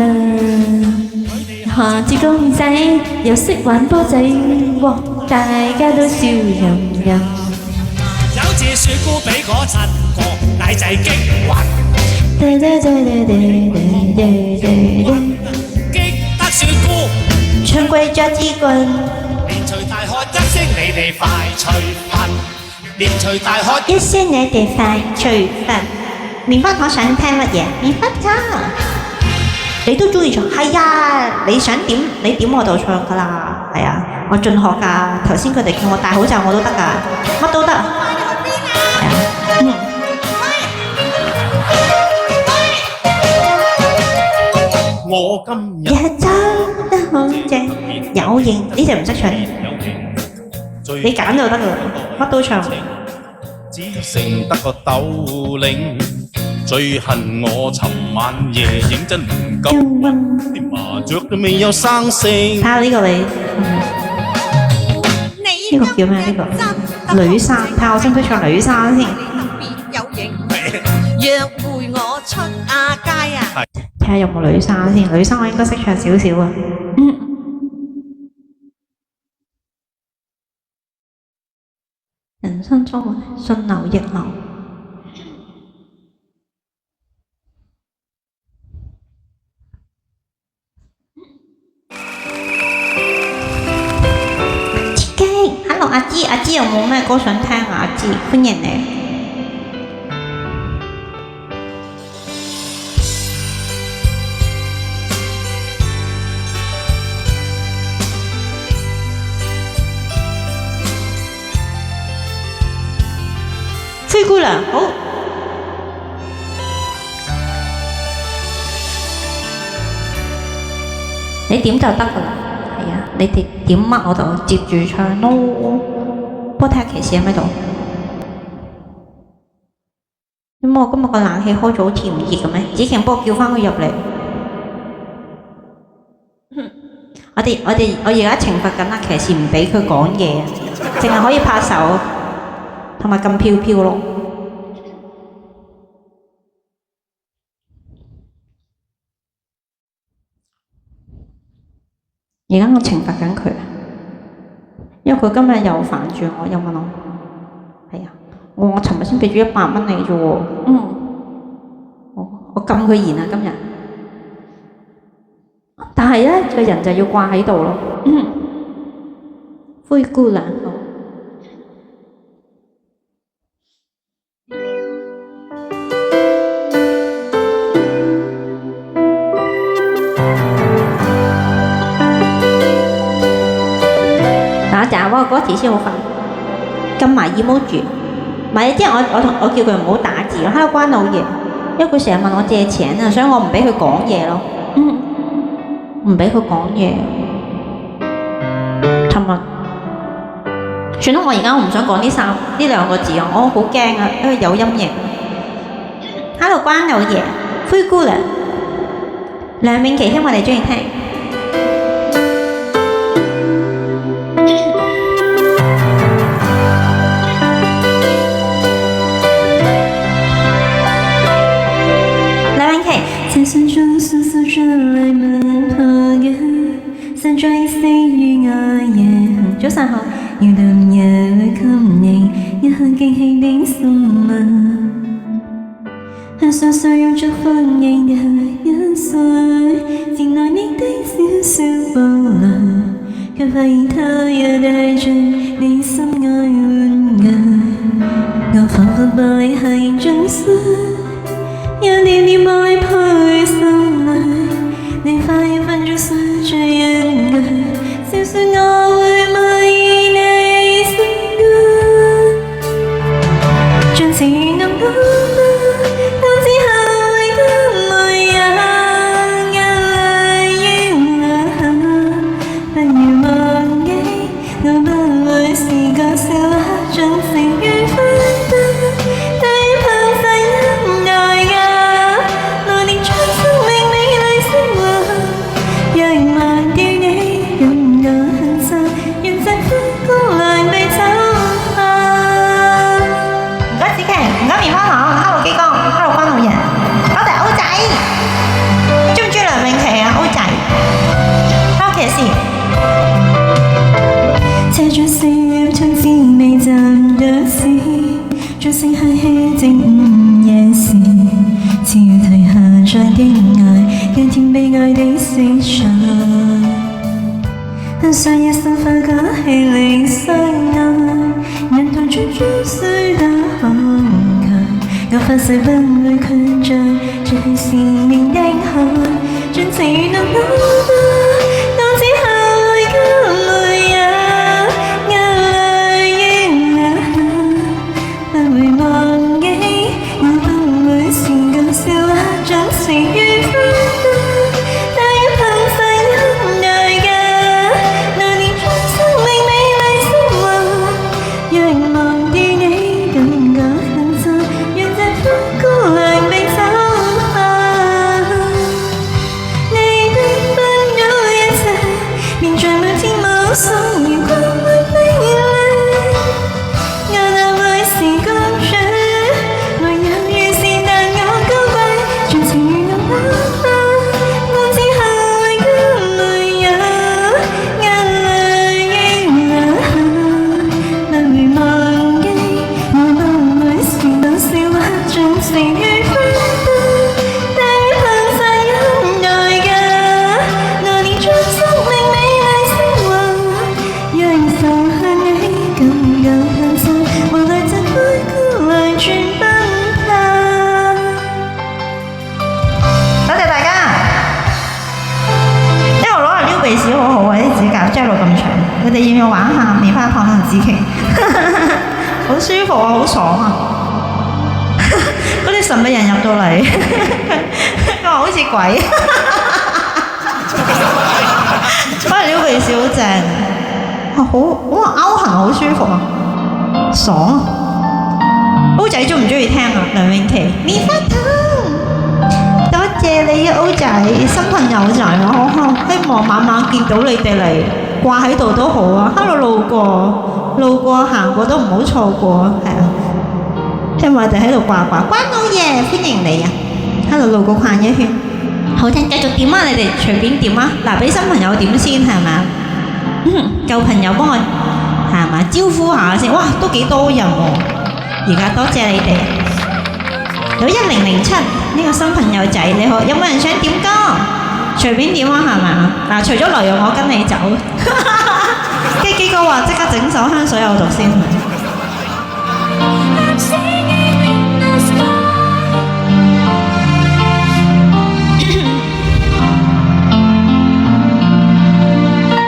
S2: 下次公仔又識玩波仔喎，大家都笑吟吟。
S5: 有次雪姑俾嗰7個矮仔激暈，激得雪姑
S2: 唱貴咗支棍，
S5: 連隨大喝一聲，你哋快脆瞓！連隨大喝
S2: 一聲你哋快脆瞓。
S1: 棉花糖想聽乜嘢？棉花糖，你都中意唱？係啊，你想點你點我就唱噶啦。係啊，我盡學㗎。頭先佢哋叫我戴口罩我都得㗎，乜都得。
S5: 我今日
S2: 也走得好正，
S1: 有型呢隻唔識唱，你揀就得㗎啦，乜都唱。
S8: 只剩得個斗零，最恨我尋晚夜認真唔夠溫，啲麻雀都未有生性。
S1: 睇下呢個你，呢個叫咩？呢個女生，睇下我識唔識唱女生先。
S7: 約會我出亞街啊！
S1: 睇下有冇女生先，女生我應該識唱少少啊。人生中順流逆流，
S2: 刺激
S1: Hello 阿芝，阿芝有冇咩歌想聽啊？阿芝，歡迎你。灰姑娘，好。你點就得㗎啦，係啊，你哋點乜我就接住唱咯。幫我睇下騎士喺咪度？咁我今日個冷氣開咗好似唔熱嘅咩？子晴幫我叫翻佢入嚟。我而家懲罰緊阿騎士，唔俾佢講嘢，淨係可以拍手同埋撳飄飄咯。而家我懲罰緊佢，因為佢今日又煩住我，又問我，係啊，我尋日先俾咗100蚊你啫喎，我禁佢言啊今日，但係咧個人就要掛喺度咯，灰姑娘。嗰個歌詞先好煩，撳埋 emoji， 唔係即係我叫佢唔好打字咯。Hello 關老爺，因為佢成日問我借錢啊，所以我唔俾佢講嘢咯。唔俾佢講嘢。尋日，算啦，我而家我唔想講呢兩個字啊，我好驚啊，因為有陰影。Hello 關老爺，灰姑娘，梁詠琪希望你中意聽。
S2: 在山中簌簌傳來門旁嘅山追死於我夜
S1: 早晨好。
S2: 要到夜裏給你一刻驚喜的心啊，很想使用祝福應嘅一歲，漸來你的小小步伐，卻發現他也帶着你心愛玩具，我彷彿玻璃係真實。有點點玻璃配心裏，你發現分咗碎着人愛，小說我會滿意你心愛，將情濃濃到之後會更沒有眼淚要流，不如忘記，我不會是個笑話，將情與分擔。車著四秒從滋味站得時，掌聲響起正午夜時，只要提下在的愛，更添悲哀的色彩。很想一生花歌氣力相愛，人同處處須得慷慨，我發誓不會拒絕這是綿的海，盡情與濃濃到之後會更沒有眼淚要流，不會忘記，我不會是個笑話，將情與分擔，但要憑實因愛嘅那年春生命美麗生活，讓忘掉你感覺很差，讓這灰姑娘被走下，你的不到一切，便在每天晚上如光會美麗，我哪會是公主，沒有預示但我高貴，將情與濃濃到之後會更沒有眼淚要流，不會忘記，我不會是個笑話，將情與分擔，但要憑實因愛嘅那年春生命美麗生活，讓仇恨你感覺很深，無奈這灰姑娘全奔跑。
S1: 多謝大家。因為我攞嚟撩鼻屎好好啊，啲指甲擠到咁長，佢哋要唔要玩下棉花糖同紫棋？好舒服啊，好爽啊！嗰啲神秘人入到嚟，佢話好似鬼。攞嚟撩鼻屎好正，好勾痕，好舒服啊，爽啊！O仔中唔中意聽啊？梁詠琪棉花糖。多謝你啊，O仔，新朋友仔啊，我希望晚晚見到你哋嚟掛喺度都好啊。Hello 路過行過都唔好錯過，係啊。希望我哋喺度掛，關老爺歡迎你啊。Hello 路過逛一圈。好聽，繼續點啊！你哋隨便點啊！嗱，俾新朋友點先係咪？舊朋友幫我係咪招呼下先？哇，都幾多人喎！而家多謝你哋。有1007呢個新朋友仔你好，有冇人想點歌？隨便點啊，係咪？嗱，除咗雷我跟你走。基哥話即刻整首香水有毒先。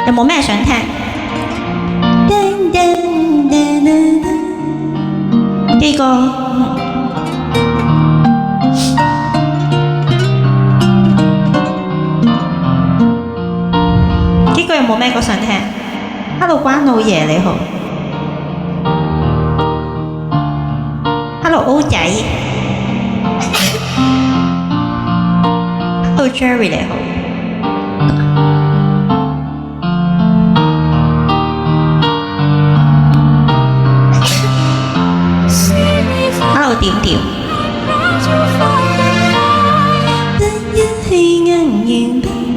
S1: 有冇咩想聽？基哥，基哥有冇咩歌想聽 ？Hello 關老爺你好 ，Hello 歐仔 ，Hello Jerry 你好。點點，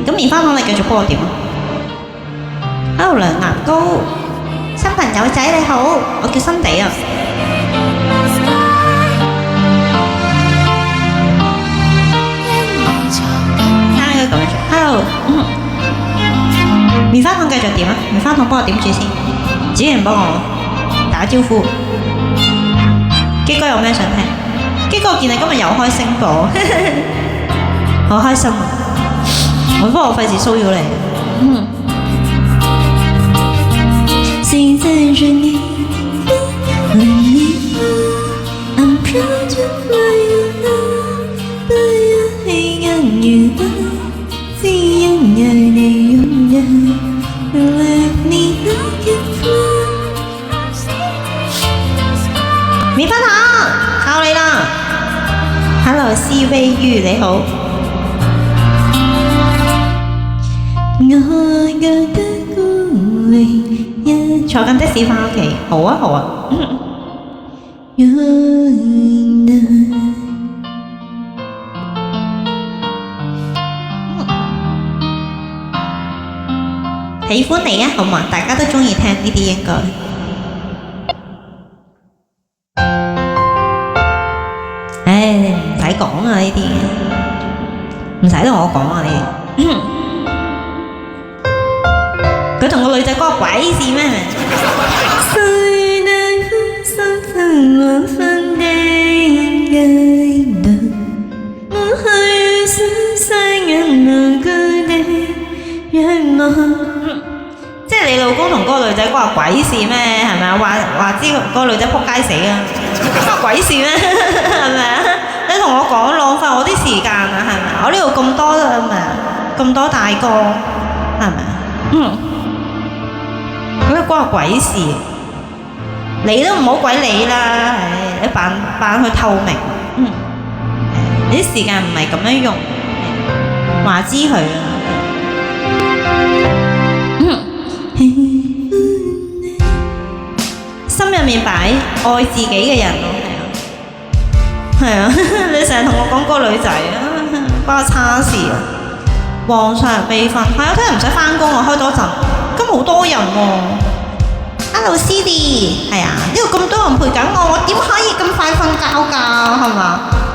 S1: 咁棉花糖你繼續幫我點啊 ！Hello 梁牙膏，新朋友仔你好，我叫新地啊。Hello， 棉花糖繼續點啊！棉花糖幫我點住先，主人幫我打招呼。基哥有咩想聽？基哥見你今日又開聲播，好開心啊！不過我費事騷擾你。現在是你和你，I'm proud to fly you love， 不要黑暗與愛，只因有你擁有 ，Let me like it fly。棉花糖，靠你啦 ！Hello CVU 你好，我覺得孤零，坐緊的士返屋企，好啊好啊。喜歡你啊，好嘛？大家都中意聽呢啲應該。你唔使講啊呢啲，唔使同我講啊你。佢同個女仔關鬼事咩？即係你老公同嗰個女仔關鬼事咩？係咪啊？話知嗰個女仔仆街死啊！關鬼事咩？係咪啊？你同我講浪費我啲時間啊？係咪？我呢度咁多係咪啊？咁多大哥係咪啊？咁你關我鬼事？你都唔好鬼理啦！你扮去透明。你啲時間唔係咁樣用，話知佢啊！心入面擺愛自己嘅人咯，係啊，你成日同我講嗰個女仔啊，關我叉事啊！皇上未瞓，係啊，聽日唔使返工啊，開多陣，今日好多人喎。Hello Cindy，係啊，呢度咁多人陪緊我，我點可以咁快瞓覺㗎？係嘛？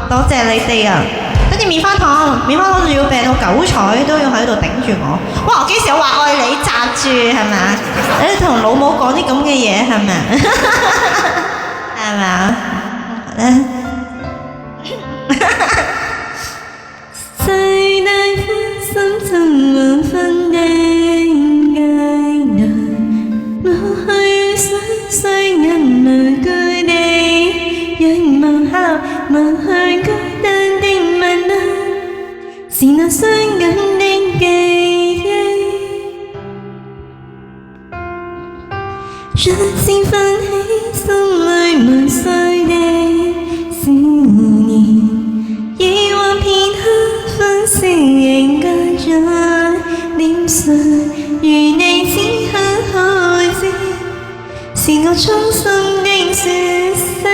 S1: 多謝你哋啊！跟住棉花糖仲要病到9彩都要喺度頂住我。哇！我幾時有話愛你擲住係咪啊？你同老母講啲咁嘅嘢係咪啊？係咪啊？最大歡心尋晚分的街內，我去想細人來居地仰望，Hello， 望去孤單的問啊，是那傷感的記憶，讓情泛起心裏無碎的思念，遺忘片刻分析仍隔在臉上，如你此刻可知，是我衷心的說聲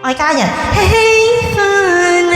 S1: 愛家人喜歡啊！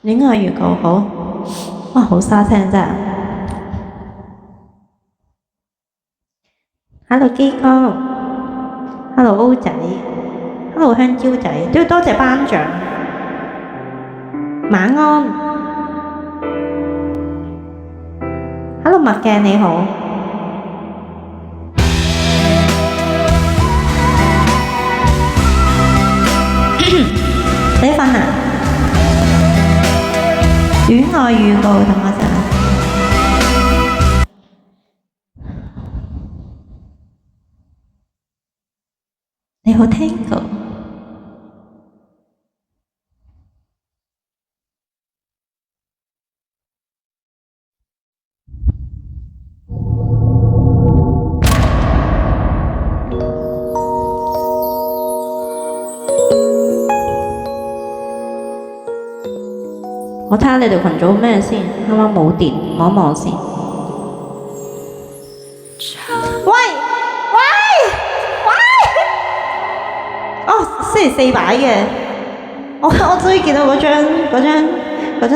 S1: 戀愛預告好，哇好沙聲真係。Hello 基哥 ，Hello 歐仔 ，Hello 香蕉仔，都要多謝班長。晚安。Hello 麥鏡你好。你瞓啊？戀愛預告，等我陣。你好 Tango。我睇下你條群組咩先，啱啱冇電，望一望先。喂！哦，星期四擺嘅，我終於見到嗰張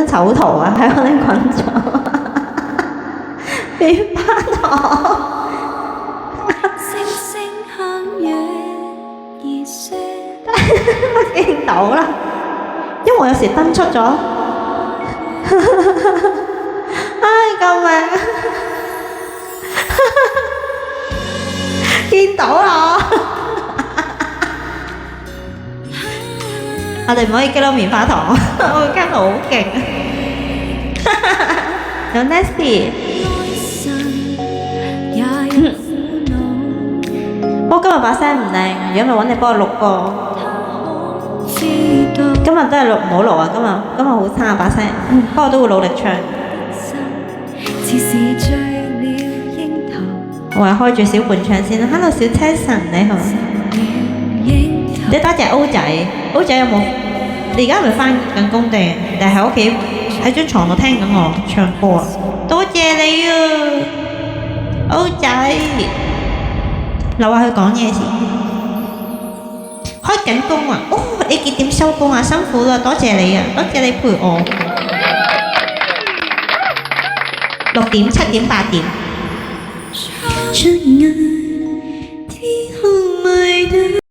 S1: 醜圖啊，喺我啲群組。變翻我。
S2: 星星響夜而射。
S1: 我見到啦，因為我有時登出咗。唉，救命！見到啦！我哋唔可以激到棉花糖，我會驚到好勁。有 Nasty， 我今日把聲唔靚，如果咪揾你幫我錄個。今日都係錄唔好錄啊！今日好差把聲，不過都會努力唱。我係開住小伴唱先啦。Hello 小車神你好，你多謝歐仔。歐仔有冇？你而家係咪翻緊工定係喺屋企喺張床度聽緊我唱歌啊？多謝你啊，歐仔。留下佢講嘢先。開緊工啊！哦，你幾點收工啊？辛苦啦，多謝你啊，多謝你陪我。6點、7點、8點。